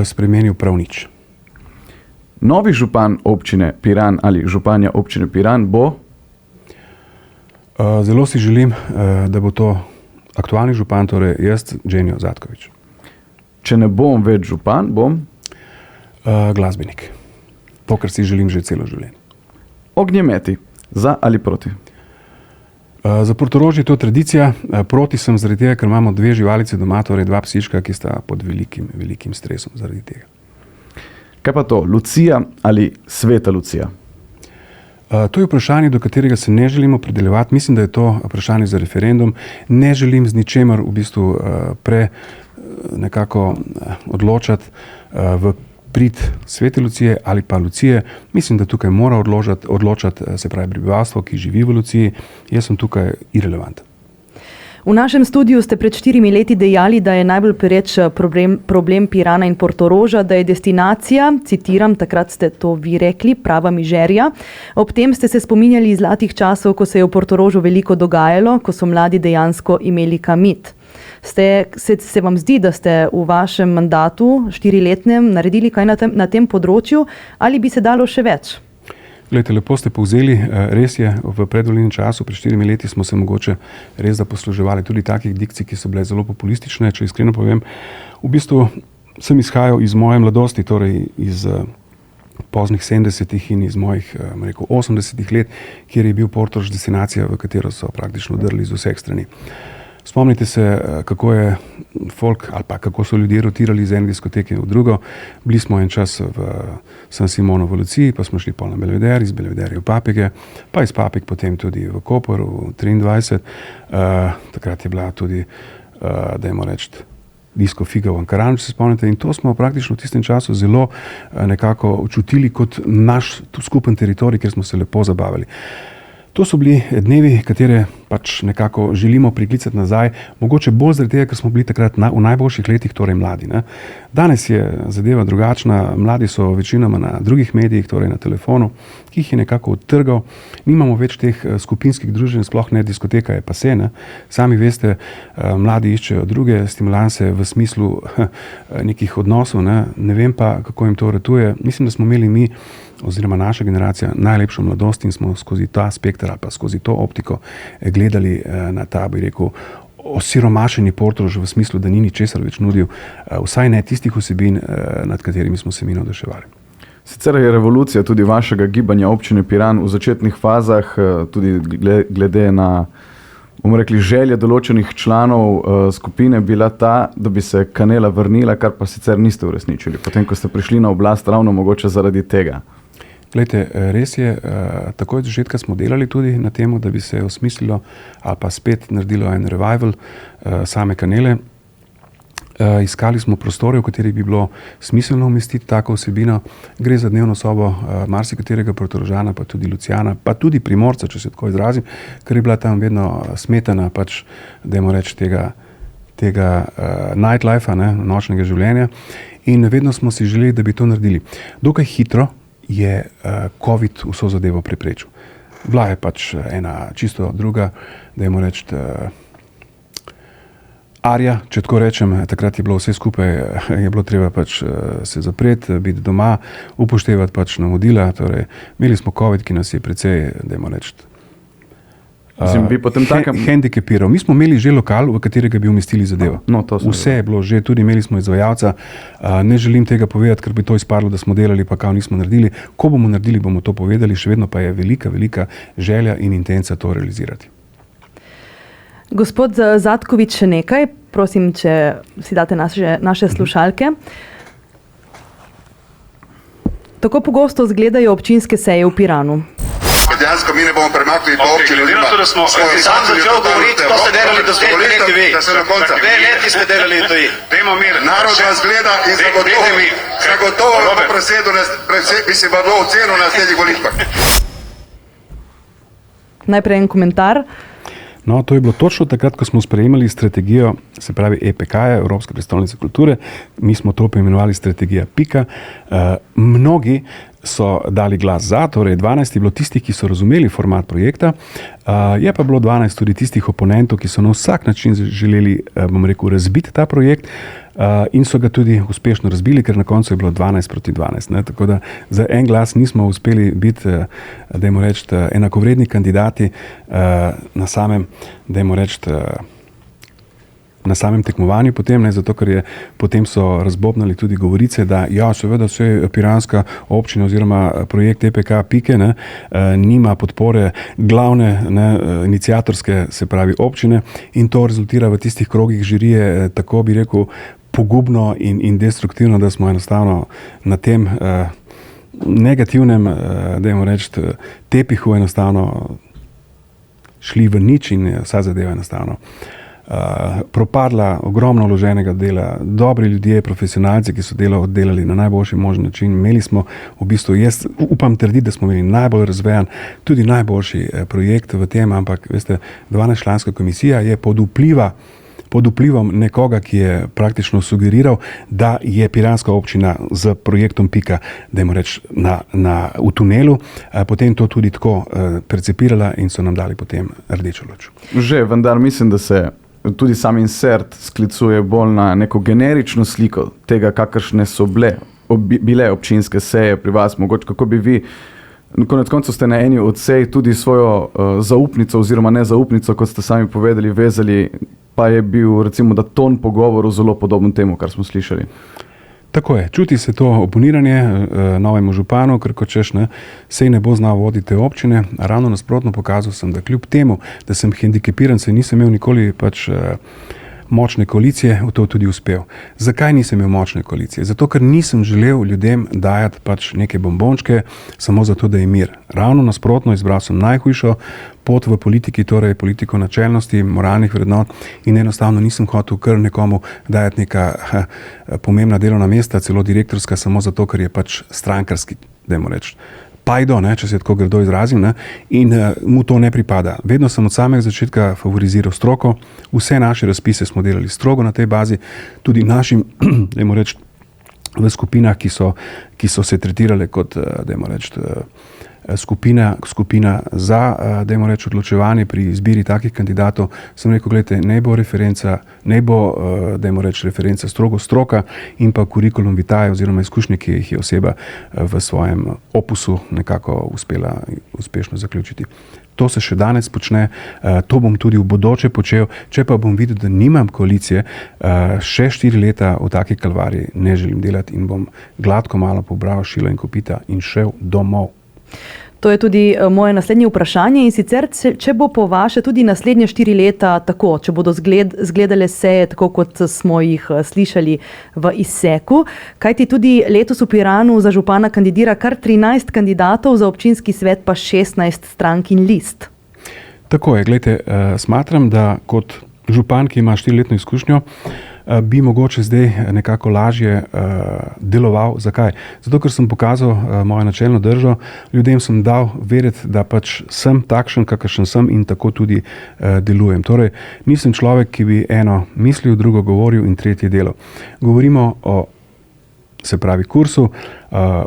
spremenil prav nič. Novi župan občine Piran ali županja občine Piran bo? Zelo si želim, da bo to aktualni župan, torej jaz, Genio Zatkovič. Če ne bom več župan, bom? Glasbenik. To, kar si želim že celo življenje. Ognjemeti. Za ali proti? Za Portorož je to tradicija, proti sem zaradi tega, ker imamo 2 živalice doma, torej 2 psička, ki sta pod velikim stresom zaradi tega. Kaj pa to, Lucija ali Sveta Lucija? To je vprašanje, do katerega se ne želimo opredeljevati. Mislim, da je to vprašanje za referendum. Ne želim z ničemer v bistvu nekako odločati v prid Svete Lucije ali pa Lucije. Mislim, da tukaj mora odločati, se pravi, prebivalstvo, ki živi v Luciji. Jaz sem tukaj irelevanten. V našem studiu ste pred 4 leti dejali, da je najbolj pereč problem Pirana in Portoroža, da je destinacija, citiram, takrat ste to vi rekli, prava mižerija. Ob tem ste se spominjali zlatih časov, ko se je v Portorožu veliko dogajalo, ko so mladi dejansko imeli kam iti. Se vam zdi, da ste v vašem mandatu 4-letnem naredili kaj na tem področju ali bi se dalo še več? Glejte, lepo ste povzeli, res je, v predvolilnem času, pred 4 leti smo se mogoče res da posluževali tudi takih dikcij, ki so bile zelo populistične, če iskreno povem. V bistvu sem izhajal iz moje mladosti, torej iz poznih 70-ih in iz mojih 80-ih let, kjer je bil Portorož destinacija, v katero so praktično drli z vseh strani. Spomnite se, kako je folk ali pa kako so ljudje rotirali iz ene diskoteke v drugo. Bili smo en čas v San Simonu v Luciji, pa smo šli pol na Belvedere, iz Belvederja v Papige, pa iz Papig potem tudi v Koper, v 23. Takrat je bila tudi, dajmo reči, disko Figa v Ankaranu, če se spomnite, in to smo praktično v tistem času zelo nekako občutili kot naš skupen teritorij, kjer smo se lepo zabavali. To so bili dnevi, katere pač nekako želimo priklicati nazaj, mogoče bolj zaradi tega, ker smo bili takrat v najboljših letih, torej mladi. Ne? Danes je zadeva drugačna, mladi so večinoma na drugih medijih, torej na telefonu, ki jih je nekako odtrgal. Nimamo več teh skupinskih druženj, sploh ne, diskoteka je pase. Ne? Sami veste, mladi iščejo druge stimulanse v smislu nekih odnosov, ne vem pa, kako jim to ratuje. Mislim, da smo imeli mi oziroma naša generacija najlepšo mladost in smo skozi ta spekter ali pa skozi to optiko gledali na ta, bi rekel, osiromašeni Portorož v smislu, da ni ničesar več nudil, vsaj ne tistih vsebin, nad katerimi smo se mi navduševali. Sicer je revolucija tudi vašega gibanja občine Piran v začetnih fazah, tudi glede na, bomo rekli, želje določenih članov skupine bila ta, da bi se Kanela vrnila, kar pa sicer niste uresničili, potem ko ste prišli na oblast ravno mogoče zaradi tega. Glejte, res je, takoj od začetka smo delali tudi na temu, da bi se osmislilo ali pa spet naredilo en revival same Kanele. Iskali smo prostore, v katerih bi bilo smiselno umestiti tako vsebino. Gre za dnevno sobo marsikaterega Portorožana, pa tudi Lucijana, pa tudi Primorca, če se tako izrazim, ker je bila tam vedno smetana, pač, dajmo reči, tega nightlifea, nočnega življenja. In vedno smo si želeli, da bi to naredili. Dokaj hitro je COVID vso zadevo preprečil. Bila je pač ena čisto druga, dajmo reči, arja, če tako rečem. Takrat je bilo vse skupaj, je bilo treba pač se zapreti, biti doma, upoštevati pač navodila. Torej, imeli smo COVID, ki nas je precej, dajmo reči, hendikepiral. Mi smo imeli že lokal, v katerega bi umestili zadevo. Vse je bilo že, tudi imeli smo izvajalca. Ne želim tega povedati, ker bi to izpadlo, da smo delali, pa kao nismo naredili. Ko bomo naredili, bomo to povedali, še vedno pa je velika, velika želja in intenca to realizirati. Gospod Zatkovič, še nekaj, prosim, če si date naše slušalke. Tako pogosto izgledajo občinske seje v Piranu. Dejansko mi ne bomo premaknili po občini. Sam začel govoriti, to ste delali do zdaj, ne vi. Dve leti ste delali to. Dajmo mir. Narod vas gleda in zagotovo bo presedel, bi se bo ocenil na naslednjih volitvah. Najprej en komentar. No, to je bilo točno takrat, ko smo sprejemali strategijo, se pravi EPK-ja, Evropske prestolnice kulture. Mi smo to poimenovali strategija Pika. Mnogi so dali glas za, torej 12 je bilo tistih, ki so razumeli format projekta, je pa bilo 12 tudi tistih oponentov, ki so na vsak način želeli, bom rekel, razbiti ta projekt in so ga tudi uspešno razbili, ker na koncu je bilo 12 proti 12. Ne? Tako da za en glas nismo uspeli biti, dajmo reči, enakovredni kandidati na samem, dajmo reči, na samem tekmovanju potem, ne, zato ker potem so razbobnali tudi govorice, da ja, seveda vse piranska občina oziroma projekt EPK Pike nima podpore glavne iniciatorske, se pravi občine, in to rezultira v tistih krogih žirije, tako bi rekel, pogubno in destruktivno, da smo enostavno na tem negativnem, dajmo reči, tepihu enostavno šli v nič in vsa zadeva enostavno propadla, ogromno vloženega dela, dobri ljudje, profesionalci, ki so delo oddelali na najboljši možen način. Imeli smo v bistvu, jaz upam trditi, da smo imeli najbolj razvejan, tudi najboljši projekt v tem, ampak veste, 12-članska komisija je pod vplivom nekoga, ki je praktično sugeriral, da je piranska občina z projektom Pika, dajmo reči, v tunelu, potem to tudi tako percepirala in so nam dali potem rdečo luč. Že, vendar mislim, da se tudi sam insert sklicuje bolj na neko generično sliko tega, kakršne so bile občinske seje pri vas. Mogoče, kako bi vi, konec koncev ste na eni od sej tudi svojo zaupnico oziroma nezaupnico, kot ste sami povedali, vezali, pa je bil recimo, da ton pogovoru zelo podoben temu, kar smo slišali. Tako je, čuti se to oponiranje novemu županu, ker kot češ, sej ne bo znal voditi te občine, a ravno nasprotno pokazal sem, da kljub temu, da sem hendikepiran, se nisem imel nikoli močne koalicije, v to tudi uspel. Zakaj nisem imel močne koalicije? Zato, ker nisem želel ljudem dajati neke bombončke samo zato, da je mir. Ravno nasprotno, izbral sem najhujšo pot v politiki, torej politiko načelnosti, moralnih vrednot in enostavno nisem hotel kar nekomu dajati neka pomembna delovna mesta, celo direktorska, samo zato, ker je strankarski, dajmo reči. Pajdo, če se tako grdo izrazim, in mu to ne pripada. Vedno sem od samega začetka favoriziral stroko, vse naše razpise smo delali strogo na tej bazi, tudi našim, dajmo reči, v skupinah, ki so se tretirale kot, dajmo reči, skupina za, dajmo reči, odločevanje pri izbiri takih kandidatov, sem rekel, gledajte, ne bo referenca, dajmo reči, referenca strogo stroka in pa kurikulum vitae oziroma izkušnje, ki jih je oseba v svojem opusu nekako uspela uspešno zaključiti. To se še danes počne, to bom tudi v bodoče počel, če pa bom videl, da nimam koalicije, še 4 leta v taki kalvariji ne želim delati in bom gladko malo pobral šilo in kopita in šel domov. To je tudi moje naslednje vprašanje in sicer, če bo po vaše tudi naslednje 4 leta tako, če bodo zgledale seje tako, kot smo jih slišali v izseku, kajti tudi letos v Piranu za župana kandidira kar 13 kandidatov, za občinski svet pa 16 strank in list. Tako je, gledajte, smatram, da kot župan, ki ima 4-letno izkušnjo, bi mogoče zdaj nekako lažje deloval. Zakaj? Zato, ker sem pokazal mojo načelno držo, ljudem sem dal vedeti, da sem takšen, kakršen sem in tako tudi delujem. Torej, nisem človek, ki bi eno mislil, drugo govoril in tretje delal. Govorimo o kursu,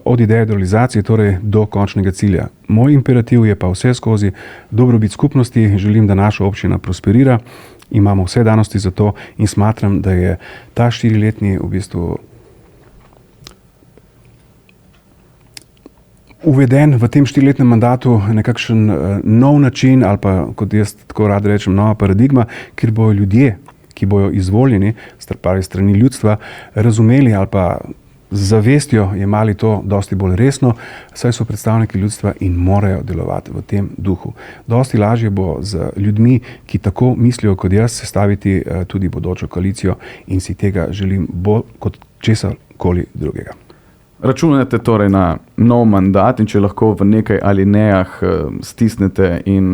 od ideje do realizacije, torej do končnega cilja. Moj imperativ je pa vse skozi dobrobit skupnosti, želim, da naša občina prosperira, imamo vse danosti za to in smatram, da je ta 4-letni v bistvu uveden v tem 4-letnem mandatu nekakšen nov način ali pa, kot jaz tako rad rečem, nova paradigma, kjer bojo ljudje, ki bojo izvoljeni, strani ljudstva, razumeli ali pa z zavestjo jemali to dosti bolj resno, saj so predstavniki ljudstva in morajo delovati v tem duhu. Dosti lažje bo z ljudmi, ki tako mislijo kot jaz, sestaviti tudi bodočo koalicijo in si tega želim bolj kot česarkoli drugega. Računate torej na nov mandat in če lahko v nekaj alinejah stisnete in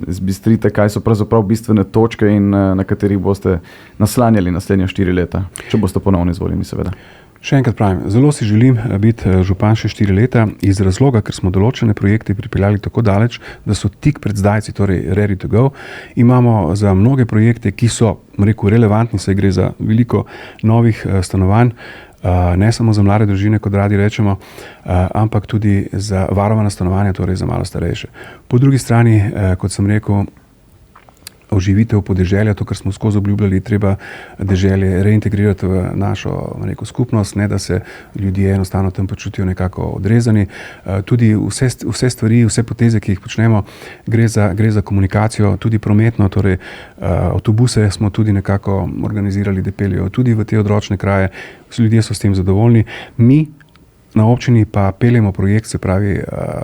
zbistrite, kaj so pravzaprav bistvene točke in na katerih boste naslanjali naslednja 4 leta, če boste ponovno izvoljeni, seveda. Še enkrat pravim, zelo si želim biti župan še 4 leta iz razloga, ker smo določene projekte pripeljali tako daleč, da so tik pred zdajci, torej ready to go. Imamo za mnoge projekte, ki so, relevantni, saj gre za veliko novih stanovanj, ne samo za mlade družine, kot radi rečemo, ampak tudi za varovana stanovanja, torej za malo starejše. Po drugi strani, kot sem rekel, oživitev podeželja, to, kar smo skozi obljubljali, treba deželje reintegrirati v našo skupnost, ne da se ljudje enostavno tam počutijo nekako odrezani. Tudi vse stvari, vse poteze, ki jih počnemo, gre za komunikacijo, tudi prometno, torej avtobuse smo tudi nekako organizirali, da peljejo tudi v te odročne kraje, ljudje so s tem zadovoljni. Mi na občini pa peljemo projekt, se pravi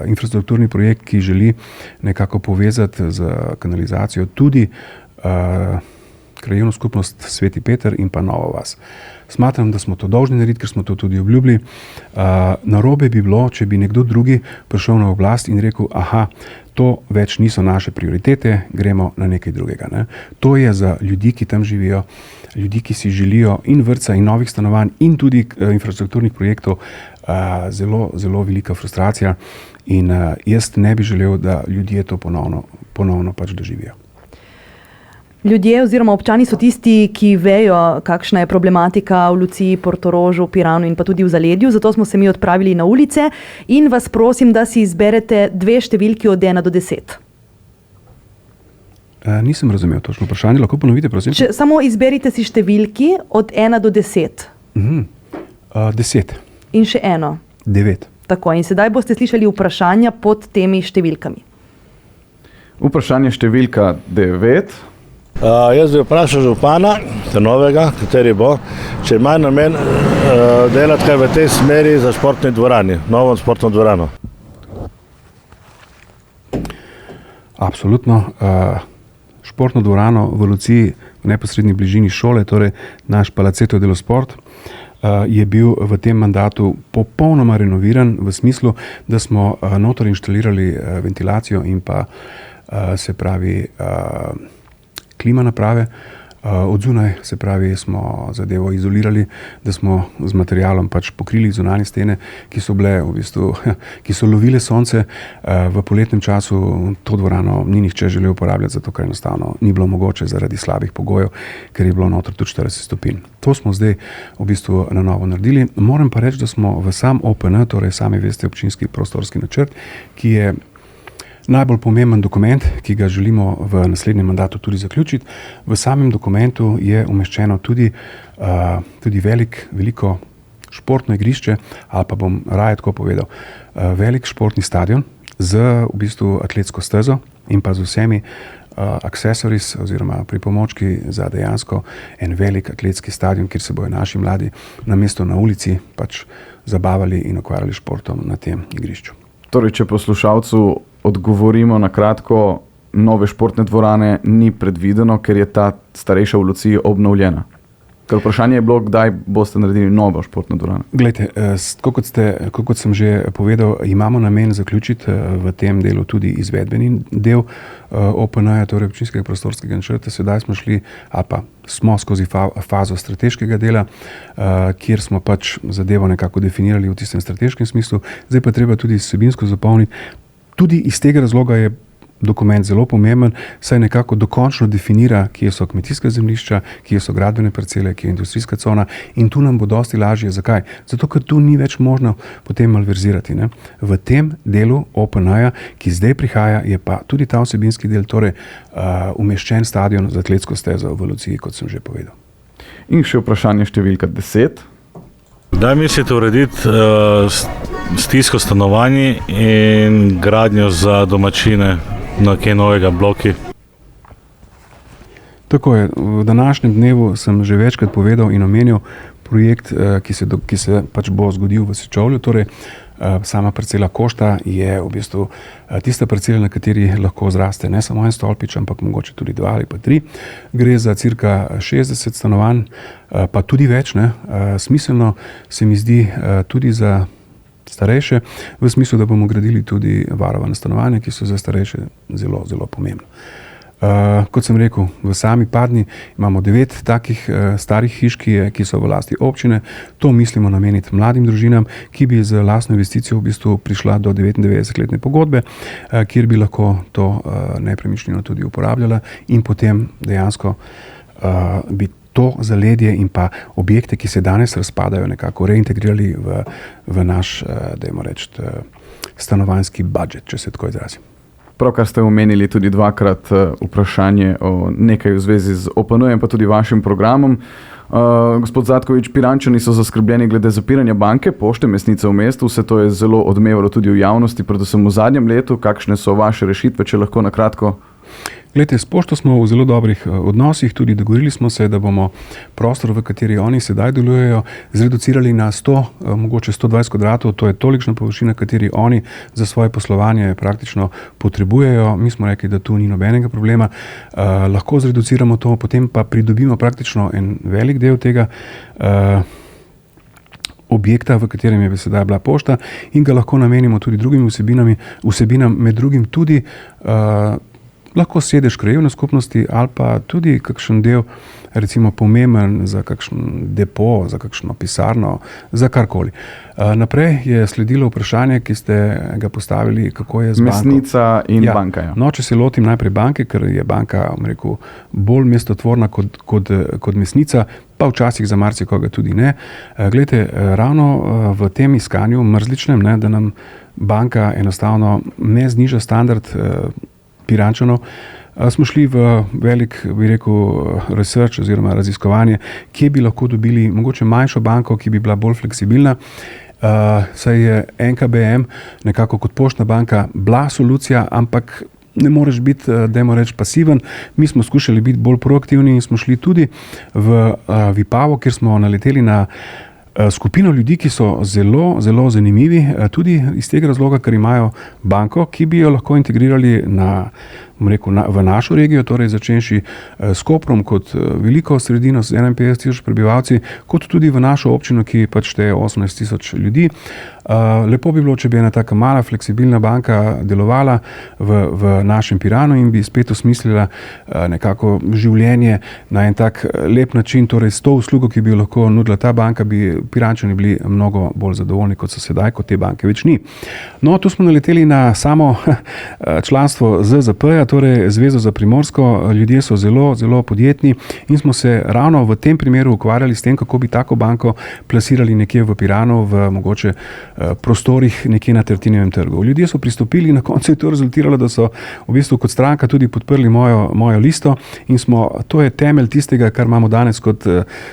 infrastrukturni projekt, ki želi nekako povezati z kanalizacijo tudi krajevno skupnost Sveti Peter in pa Novo vas. Smatram, da smo to dolžni narediti, ker smo to tudi obljubili. Narobe bi bilo, če bi nekdo drugi prišel na oblast in rekel, to več niso naše prioritete, gremo na nekaj drugega. Ne? To je za ljudi, ki tam živijo, ljudi, ki si želijo in vrtca in novih stanovanj in tudi infrastrukturnih projektov, zelo, zelo velika frustracija in jaz ne bi želel, da ljudje to ponovno doživijo. Ljudje oziroma občani so tisti, ki vejo, kakšna je problematika v Luciji, Portorožu, Piranu in pa tudi v Zaledju, zato smo se mi odpravili na ulice in vas prosim, da si izberete 2 številki od 1 do 10. Nisem razumel točno vprašanje, lahko ponovite, prosim? Samo izberite si številki od 1 do 10. 10. In še eno. 9. Tako, in sedaj boste slišali vprašanja pod temi številkami. Vprašanje številka 9. Jaz bi vprašal župana, novega, kateri bo, če ima namen delati kaj v tej smeri za športni dvorani, novo športno dvorano. Absolutno. Športno dvorano v Luciji, v neposredni bližini šole, torej naš Palazzetto dello Sport, je bil v tem mandatu popolnoma renoviran v smislu, da smo notor inštalirali ventilacijo in pa se pravi klima naprave. Od zunaj, se pravi, smo zadevo izolirali, da smo z materialom pač pokrili zunanje stene, ki so bile v bistvu, ki so lovile sonce. V poletnem času to dvorano ni nihče želel uporabljati, zato ker enostavno ni bilo mogoče zaradi slabih pogojev, ker je bilo noter tudi 40 stopinj. To smo zdaj v bistvu na novo naredili. Moram pa reči, da smo v sam OPN, torej sami veste, občinski prostorski načrt, ki je najbolj pomemben dokument, ki ga želimo v naslednjem mandatu tudi zaključiti. V samem dokumentu je umeščeno tudi veliko športno igrišče, ali pa bom raje tako povedal, velik športni stadion z v bistvu atletsko stezo in pa z vsemi accessories oziroma pripomočki za dejansko en velik atletski stadion, kjer se bojo naši mladi namesto na ulici pač zabavali in ukvarjali športom na tem igrišču. Torej, če poslušalcu odgovorimo na kratko, nove športne dvorane ni predvideno, ker je ta starejša v Luciji obnovljena. Ker vprašanje je bilo, kdaj boste naredili novo športno dvorano. Glejte, kot sem že povedal, imamo namen zaključiti v tem delu tudi izvedbeni del OPN-ja, torej občinskega prostorskega načrta. Sedaj smo šli, ali pa smo skozi fazo strateškega dela, kjer smo pač zadevo nekako definirali v tistem strateškem smislu. Zdaj pa treba tudi vsebinsko zapolniti. Tudi iz tega razloga je dokument zelo pomemben, saj nekako dokončno definira, kje so kmetijska zemljišča, kje so gradbene parcele, kje je industrijska cona in tu nam bo dosti lažje. Zakaj? Zato, ker tu ni več možno potem malverzirati. Ne? V tem delu OPN-ja, ki zdaj prihaja, je pa tudi ta vsebinski del, torej umeščen stadion z atletsko stezo v Luciji, kot sem že povedal. In še vprašanje številka 10. Kdaj mislite urediti stisko stanovanj in gradnjo za domačine na kaj novega bloki? Tako je. V današnjem dnevu sem že večkrat povedal in omenil projekt, ki se pač bo zgodil v Sečovlju. Torej, sama parcela Košta je v bistvu tista parcela, na kateri lahko zraste ne samo en stolpič, ampak mogoče tudi 2 ali pa 3. Gre za cirka 60 stanovanj, pa tudi več. Smiselno se mi zdi tudi za starejše, v smislu, da bomo gradili tudi varovana stanovanja, ki so za starejše zelo, zelo pomembne. Kot sem rekel, v sami Padni imamo 9 takih starih hiš, ki so v lasti občine. To mislimo nameniti mladim družinam, ki bi z lastno investicijo v bistvu prišla do 99-letne pogodbe, kjer bi lahko to nepremičnino tudi uporabljala in potem dejansko bi to zaledje in pa objekte, ki se danes razpadajo, nekako reintegrirali v naš, dajmo reči, stanovanjski budžet, če se tako izrazim. Pravkar ste omenili tudi 2-krat vprašanje o nekaj v zvezi z OPN-jem, pa tudi vašim programom. Gospod Zatkovič, Pirančani so zaskrbljeni glede zapiranja banke, pošte, mesnice v mestu. Vse to je zelo odmevalo tudi v javnosti, predvsem v zadnjem letu. Kakšne so vaše rešitve, če lahko na kratko? Glejte, s pošto smo v zelo dobrih odnosih, tudi dogovorili smo se, da bomo prostor, v kateri oni sedaj delujejo, zreducirali na 100, mogoče 120 kvadratov. To je tolikšna površina, kateri oni za svoje poslovanje praktično potrebujejo. Mi smo rekli, da tu ni nobenega problema. Lahko zreduciramo to, potem pa pridobimo praktično en velik del tega objekta, v katerem je sedaj bila pošta, in ga lahko namenimo tudi drugim vsebinam, med drugim tudi lahko sedež krajevne skupnosti ali pa tudi kakšen del, recimo pomemben za kakšen depo, za kakšno pisarno, za karkoli. Naprej je sledilo vprašanje, ki ste ga postavili, kako je z banko. Mesnica in banka. Ja. No, če se lotim najprej banke, ker je banka, rekel, bolj mestotvorna kot mesnica, pa včasih za marsikoga tudi ne. Glejte, ravno v tem iskanju mrzličnem, da nam banka enostavno ne zniža standard Pirančanov, smo šli v velik, bi rekel, research oziroma raziskovanje, kje bi lahko dobili mogoče manjšo banko, ki bi bila bolj fleksibilna. Saj je NKBM nekako kot poštna banka bila solucija, ampak ne moreš biti, dajmo reči, pasiven. Mi smo skušali biti bolj proaktivni in smo šli tudi v Vipavo, kjer smo naleteli na skupino ljudi, ki so zelo, zelo zanimivi, tudi iz tega razloga, ker imajo banko, ki bi jo lahko integrirali v našo regijo, torej začenši s Koprom kot veliko sredino z 51 000 prebivalci, kot tudi v našo občino, ki pač šteje 18 000 ljudi. Lepo bi bilo, če bi ena taka mala, fleksibilna banka delovala v našem Piranu in bi spet osmislila nekako življenje na en tak lep način, torej s to uslugo, ki bi jo lahko nudila ta banka, bi Pirančani bili mnogo bolj zadovoljni, kot so sedaj, kot te banke več ni. No, tu smo naleteli na samo članstvo ZZP-ja, torej Zvezo za Primorsko. Ljudje so zelo, zelo podjetni in smo se ravno v tem primeru ukvarjali s tem, kako bi tako banko plasirali nekje v Piranu, v mogoče prostorih nekje na Tartinijevem trgu. Ljudje so pristopili, na koncu je to rezultiralo, da so v bistvu kot stranka tudi podprli mojo listo in to je temelj tistega, kar imamo danes kot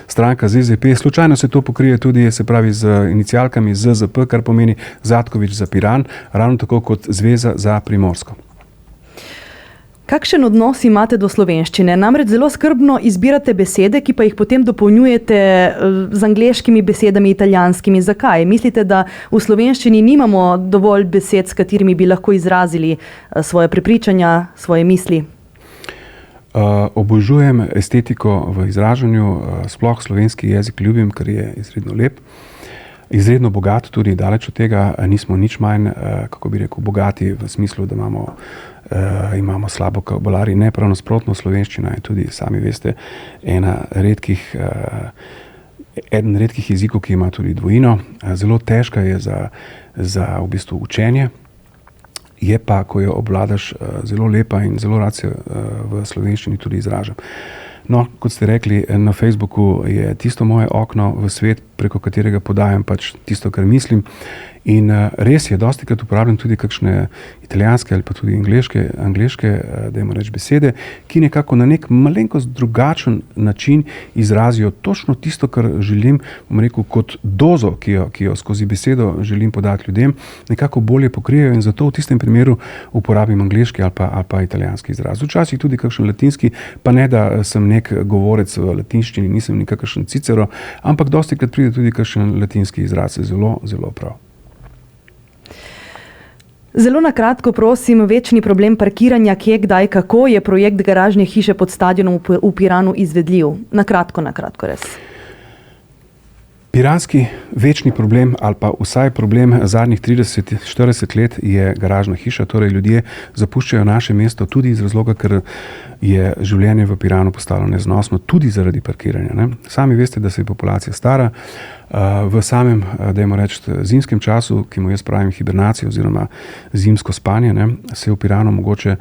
stranka ZZP. Slučajno se to pokrije tudi, se pravi, z inicialkami ZZP, kar pomeni Zatkovič za Piran, ravno tako kot Zveza za Primorsko. Kakšen odnos imate do slovenščine? Namreč zelo skrbno izbirate besede, ki pa jih potem dopolnjujete z angleškimi besedami, italijanskimi. Zakaj? Mislite, da v slovenščini nimamo dovolj besed, s katerimi bi lahko izrazili svoje prepričanja, svoje misli? Obožujem estetiko v izražanju, sploh slovenski jezik ljubim, ker je izredno lep. Izredno bogat, tudi daleč od tega, nismo nič manj, kako bi rekel, bogati v smislu, da imamo slabo vokabularij. Ne, prav nasprotno, slovenščina je tudi, sami veste, eden redkih jezikov, ki ima tudi dvojino. Zelo težka je za v bistvu učenje, je pa, ko jo obvladaš, zelo lepa in zelo rad se v slovenščini tudi izražam. No, kot ste rekli, na Facebooku je tisto moje okno v svet, preko katerega podajam pač tisto, kar mislim. In res je, dostikrat uporabljam tudi kakšne italijanske ali pa tudi angleške, dajmo reči, besede, ki nekako na nek malenkost drugačen način izrazijo točno tisto, kar želim, bom rekel, kot dozo, ki jo skozi besedo želim podati ljudem, nekako bolje pokrijejo in zato v tistem primeru uporabim angleški ali pa italijanski izraz. Včasih tudi kakšen latinski, pa ne, da sem nek govorec v latinščini, nisem nikakšen Cicero, ampak dostikrat pride tudi kakšen latinski izraz, zelo, zelo prav. Zelo na kratko, prosim, večni problem parkiranja, kje, kdaj, kako je projekt garažne hiše pod stadionom v Piranu izvedljiv? Na kratko res. Piranski večni problem ali pa vsaj problem zadnjih 30-40 let je garažna hiša, torej ljudje zapuščajo naše mesto tudi iz razloga, ker je življenje v Piranu postalo neznosno, tudi zaradi parkiranja. Ne? Sami veste, da se je populacija stara, v samem, dajmo reči, zimskem času, ki mu jaz pravim hibernacijo oziroma zimsko spanje, ne, se v Piranu mogoče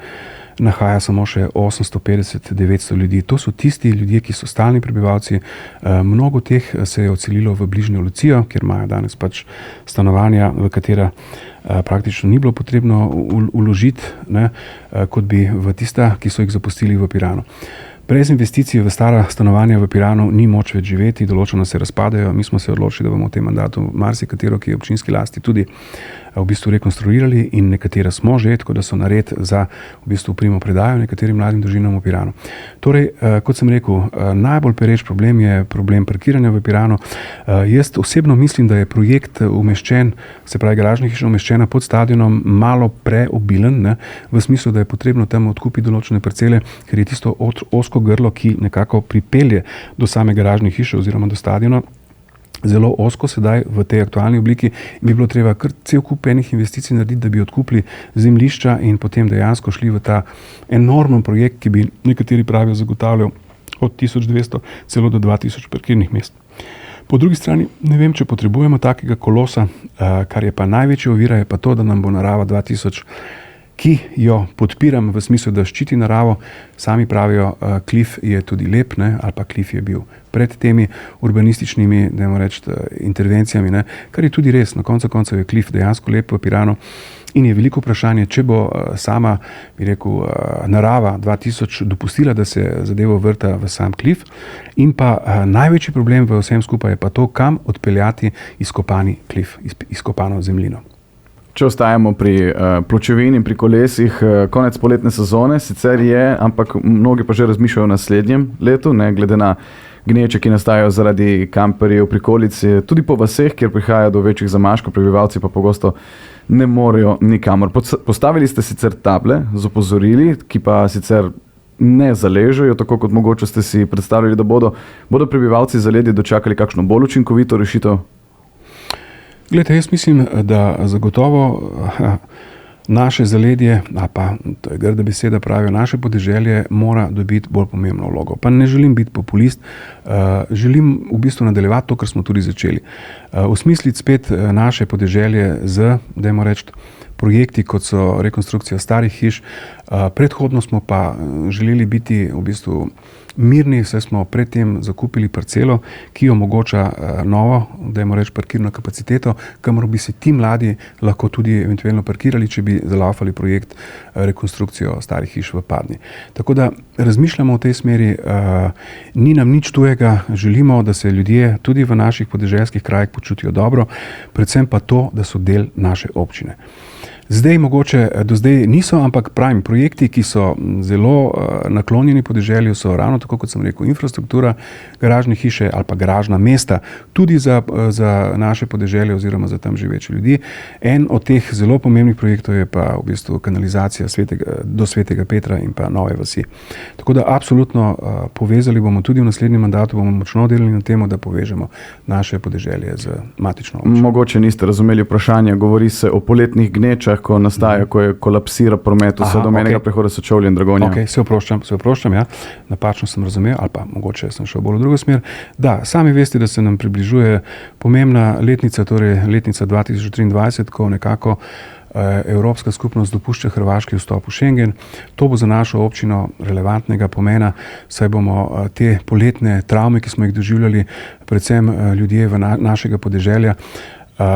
nahaja samo še 850-900 ljudi. To so tisti ljudje, ki so stalni prebivalci. Mnogo teh se je odselilo v bližnjo Lucijo, kjer imajo danes pač stanovanja, v katera praktično ni bilo potrebno vložiti, kot bi v tista, ki so jih zapustili v Piranu. Brez investicij v stara stanovanja v Piranu ni moč več živeti, določeno se razpadajo. Mi smo se odločili, da bomo v tem mandatu marsikatero, ki je občinski lasti, tudi v bistvu rekonstruirali in nekatera smo že, tako da so nared za v bistvu primo predajo nekaterim mladim družinam v Piranu. Torej, kot sem rekel, najbolj pereč problem je problem parkiranja v Piranu. Jaz osebno mislim, da je projekt umeščen, se pravi garažna hiša umeščena pod stadionom, malo preobilen, ne, v smislu, da je potrebno tam odkupiti določene parcele, ker je tisto ozko grlo, ki nekako pripelje do same garažne hiše oziroma do stadiona, zelo ozko sedaj v tej aktualni obliki in bi bilo treba kar cel kup enih investicij narediti, da bi odkupili zemljišča in potem dejansko šli v ta enormen projekt, ki bi nekateri pravijo zagotavljal od 1200 celo do 2000 parkirnih mest. Po drugi strani ne vem, če potrebujemo takega kolosa, kar je pa največja ovira, je pa to, da nam bo narava 2000, ki jo podpiram v smislu, da ščiti naravo. Sami pravijo, klif je tudi lep, ne, ali pa klif je bil pred temi urbanističnimi, dajmo reči, intervencijami, ne, kar je tudi res. Na koncu je klif dejansko lep v Piranu in je veliko vprašanje, če bo sama, bi rekel, narava 2000 dopustila, da se zadevo vrta v sam klif. In pa največji problem v vsem skupaj je pa to, kam odpeljati izkopani klif, izkopano zemljino. Če ostajamo pri pločevini in pri kolesih, konec poletne sezone sicer je, ampak mnogi pa že razmišljajo o naslednjem letu, ne, glede na gneče, ki nastajajo zaradi kamperjev, prikolic, tudi po vaseh, kjer prihaja do večjih zamaškov, prebivalci pa pogosto ne morejo nikamor. Postavili ste sicer table z opozorili, ki pa sicer ne zaležejo, tako kot mogoče ste si predstavljali, da bodo prebivalci zaledje dočakali kakšno bolj učinkovito rešitev? Glede, jaz mislim, da zagotovo naše zaledje, pa to je grda beseda, pravijo, naše podeželje mora dobiti bolj pomembno vlogo. Pa ne želim biti populist, želim v bistvu nadaljevati to, kar smo tudi začeli. Osmisliti spet naše podeželje z, dajmo reči, projekti, kot so rekonstrukcija starih hiš. Predhodno smo pa želeli biti v bistvu mirni, saj smo predtem zakupili parcelo, ki omogoča novo, dajmo reči, parkirno kapaciteto, kamor bi se ti mladi lahko tudi eventualno parkirali, če bi zalaufali projekt rekonstrukcijo starih hiš v Padni. Tako da razmišljamo v tej smeri, ni nam nič tujega, želimo, da se ljudje tudi v naših podeželskih krajih počutijo dobro, predvsem pa to, da so del naše občine. Zdaj mogoče do zdaj niso, ampak pravim, projekti, ki so zelo naklonjeni podeželju, so ravno tako, kot sem rekel, infrastruktura, garažne hiše ali pa garažna mesta, tudi za naše podeželje oziroma za tam živeče ljudi. En od teh zelo pomembnih projektov je pa v bistvu kanalizacija do Svetega Petra in pa Nove vasi. Tako da absolutno povezali bomo tudi v naslednjem mandatu, bomo močno delali na temo, da povežemo naše podeželje z matično občino. Mogoče niste razumeli vprašanja, govori se o poletnih gnečah, ko nastaja, ko je kolapsira promet vse do menega prehoda Sočovlje in Dragonja. Ok, se oproščam, ja. Napačno sem razumel, ali pa mogoče sem šel bolj v drugo smer. Da, sami veste, da se nam približuje pomembna letnica, torej letnica 2023, ko nekako Evropska skupnost dopušča Hrvaški vstop v Schengen. To bo za našo občino relevantnega pomena, saj bomo te poletne travme, ki smo jih doživljali, predvsem ljudje v našega podeželja.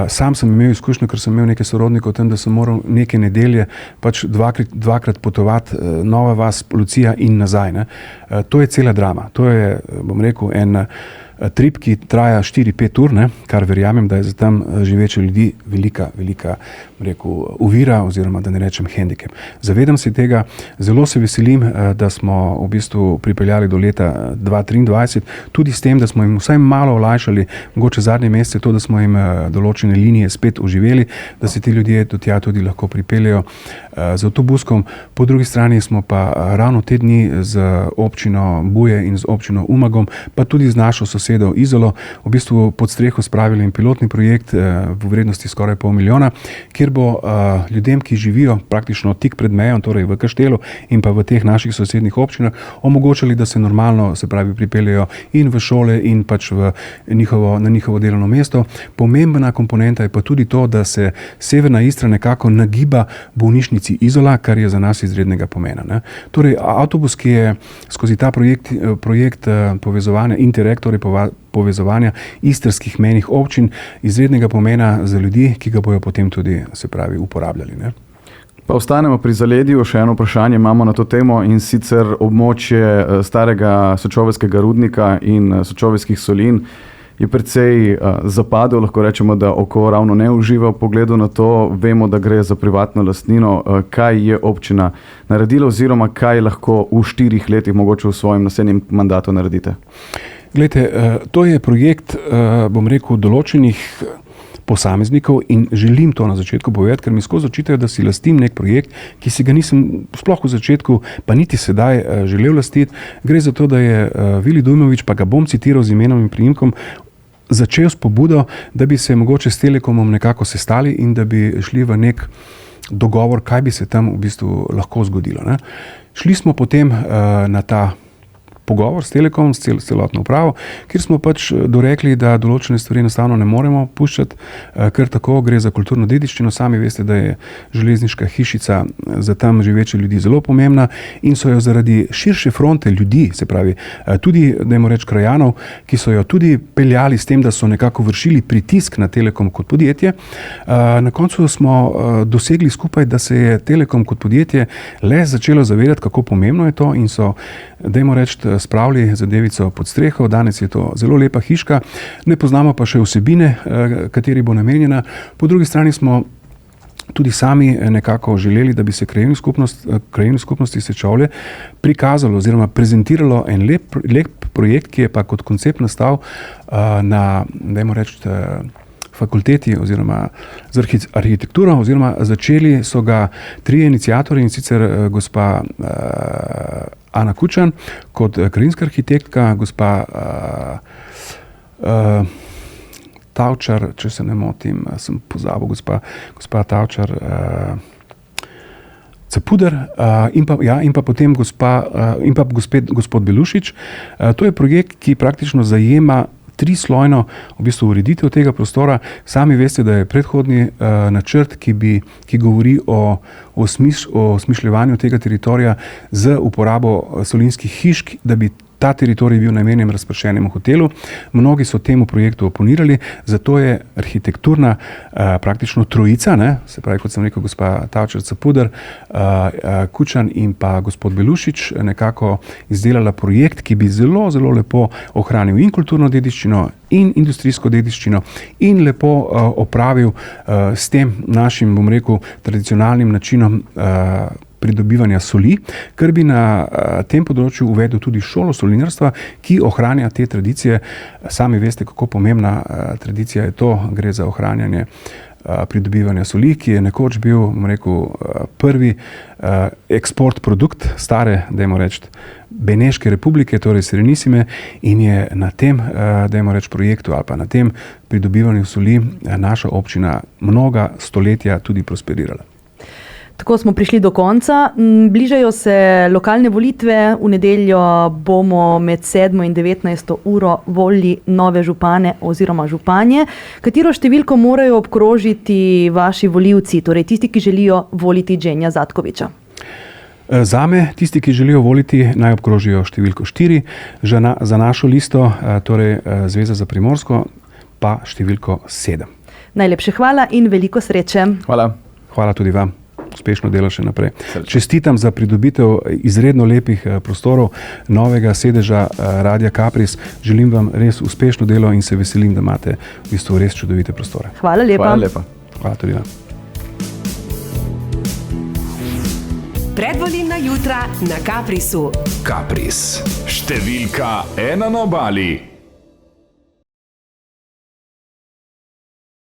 Sam sem imel izkušnjo, ker sem imel nekaj sorodnikov tam, da sem moral neke nedelje pač dvakrat potovati Nova vas, Lucija in nazaj. Ne. To je cela drama. To je, bom rekel, en trip, ki traja 4-5 ur, ne, kar verjamem, da je za tam živeče ljudi velika ovira oziroma da ne rečem hendikep. Zavedam se tega, zelo se veselim, da smo v bistvu pripeljali do leta 2023, tudi s tem, da smo jim vsaj malo olajšali, mogoče zadnje mesece to, da smo jim določene linije spet oživeli, da se ti ljudje do tja tudi lahko pripeljejo z avtobuskom. Po drugi strani smo pa ravno te dni z občino Buje in z občino Umagom, pa tudi z našo sosedo Izolo, v bistvu pod streho spravili en pilotni projekt v vrednosti skoraj 500 000, kjer bo ljudem, ki živijo praktično tik pred mejo, torej v Kaštelu in pa v teh naših sosednjih občinah, omogočali, da se normalno, se pravi, pripeljejo in v šole in pač na njihovo delovno mesto. Pomembna komponenta je pa tudi to, da se severna Istra nekako nagiba bolnišnici Izola, kar je za nas izrednega pomena. Ne. Torej, avtobus, ki je skozi ta projekt povezovanja Interreg, torej povezovanja istrskih mejnih občin, izrednega pomena za ljudi, ki ga bojo potem tudi, se pravi, uporabljali. Ne. Pa ostanemo pri zaledju, še eno vprašanje imamo na to temo in sicer območje starega sočoveskega rudnika in sočoveskih solin je precej zapadel, lahko rečemo, da oko ravno ne uživa v pogledu na to, vemo, da gre za privatno lastnino. Kaj je občina naredila oziroma kaj lahko v 4 letih mogoče v svojem naslednjem mandatu naredite? Glejte, to je projekt, bom rekel, določenih posameznikov in želim to na začetku povedati, ker mi skozi očitajo, da si lastim nek projekt, ki si ga nisem sploh v začetku, pa niti sedaj želel lastiti. Gre za to, da je Vili Dujmović, pa ga bom citiral z imenom in priimkom, začel s pobudo, da bi se mogoče s Telekomom nekako sestali in da bi šli v nek dogovor, kaj bi se tam v bistvu lahko zgodilo. Ne. Šli smo potem na ta pogovor s Telekom, s celotno upravo, kjer smo pač dorekli, da določene stvari enostavno ne moremo puščati, ker tako gre za kulturno dediščino. Sami veste, da je železniška hišica za tam živeče ljudi zelo pomembna in so jo zaradi širše fronte ljudi, se pravi tudi, dajmo reči, krajanov, ki so jo tudi peljali s tem, da so nekako vršili pritisk na Telekom kot podjetje. Na koncu smo dosegli skupaj, da se je Telekom kot podjetje le začelo zavedati, kako pomembno je to in so, dajmo reči, spravili zadevico pod streho. Danes je to zelo lepa hiška, ne poznamo pa še vsebine, kateri bo namenjena. Po drugi strani smo tudi sami nekako želeli, da bi se krajevni skupnosti Sečovlje prikazalo oziroma prezentiralo en lep projekt, ki je pa kot koncept nastal na, dajmo reči, fakulteti oziroma z arhitekturo, oziroma začeli so ga 3 iniciatorji, in sicer gospa Ana Kučan kot krajinska arhitektka, gospa Tavčar, če se ne motim, sem pozabil, gospa Tavčar Capuder in pa potem gospod Belušič. To je projekt, ki praktično zajema 3-slojno v bistvu ureditev tega prostora. Sami veste, da je predhodni načrt, ki govori o osmišljevanju tega teritorija z uporabo solinskih hišk, da bi ta teritorij bil namenjen razpršenemu hotelu. Mnogi so temu projektu oponirali, zato je arhitekturna praktično trojica, se pravi, kot sem rekel, gospa Tavčar Capuder, Kučan in pa gospod Belušič, nekako izdelala projekt, ki bi zelo, zelo lepo ohranil in kulturno dediščino in industrijsko dediščino in lepo opravil s tem našim, bom rekel, tradicionalnim načinom pridobivanja soli, ker bi na tem področju uvedel tudi šolo solinarstva, ki ohranja te tradicije. Sami veste, kako pomembna tradicija je to, gre za ohranjanje pridobivanja soli, ki je nekoč bil, bom rekel, prvi eksport produkt stare, dajmo reči, Beneške republike, torej Serenissime, in je na tem, dajmo reči, projektu ali pa na tem pridobivanju soli naša občina mnoga stoletja tudi prosperirala. Tako smo prišli do konca. Bližajo se lokalne volitve. V nedeljo bomo med 7 in 19 uro volili nove župane oziroma županje. Katero številko morajo obkrožiti vaši volivci, torej tisti, ki želijo voliti Dženja Zatkoviča? Zame, tisti, ki želijo voliti, naj obkrožijo številko 4, za našo listo, torej Zveza za Primorsko, pa številko 7. Najlepše hvala in veliko sreče. Hvala. Hvala tudi vam. Uspešno delo še naprej. Čestitam za pridobitev izredno lepih prostorov novega sedeža Radia Kapris. Želim vam res uspešno delo in se veselim, da imate v bistvu res čudovite prostore. Hvala lepa. Hvala lepa. Hvala tudi vam. Predvolilna jutra na Kaprisu. Kapris, številka 1 na Obali.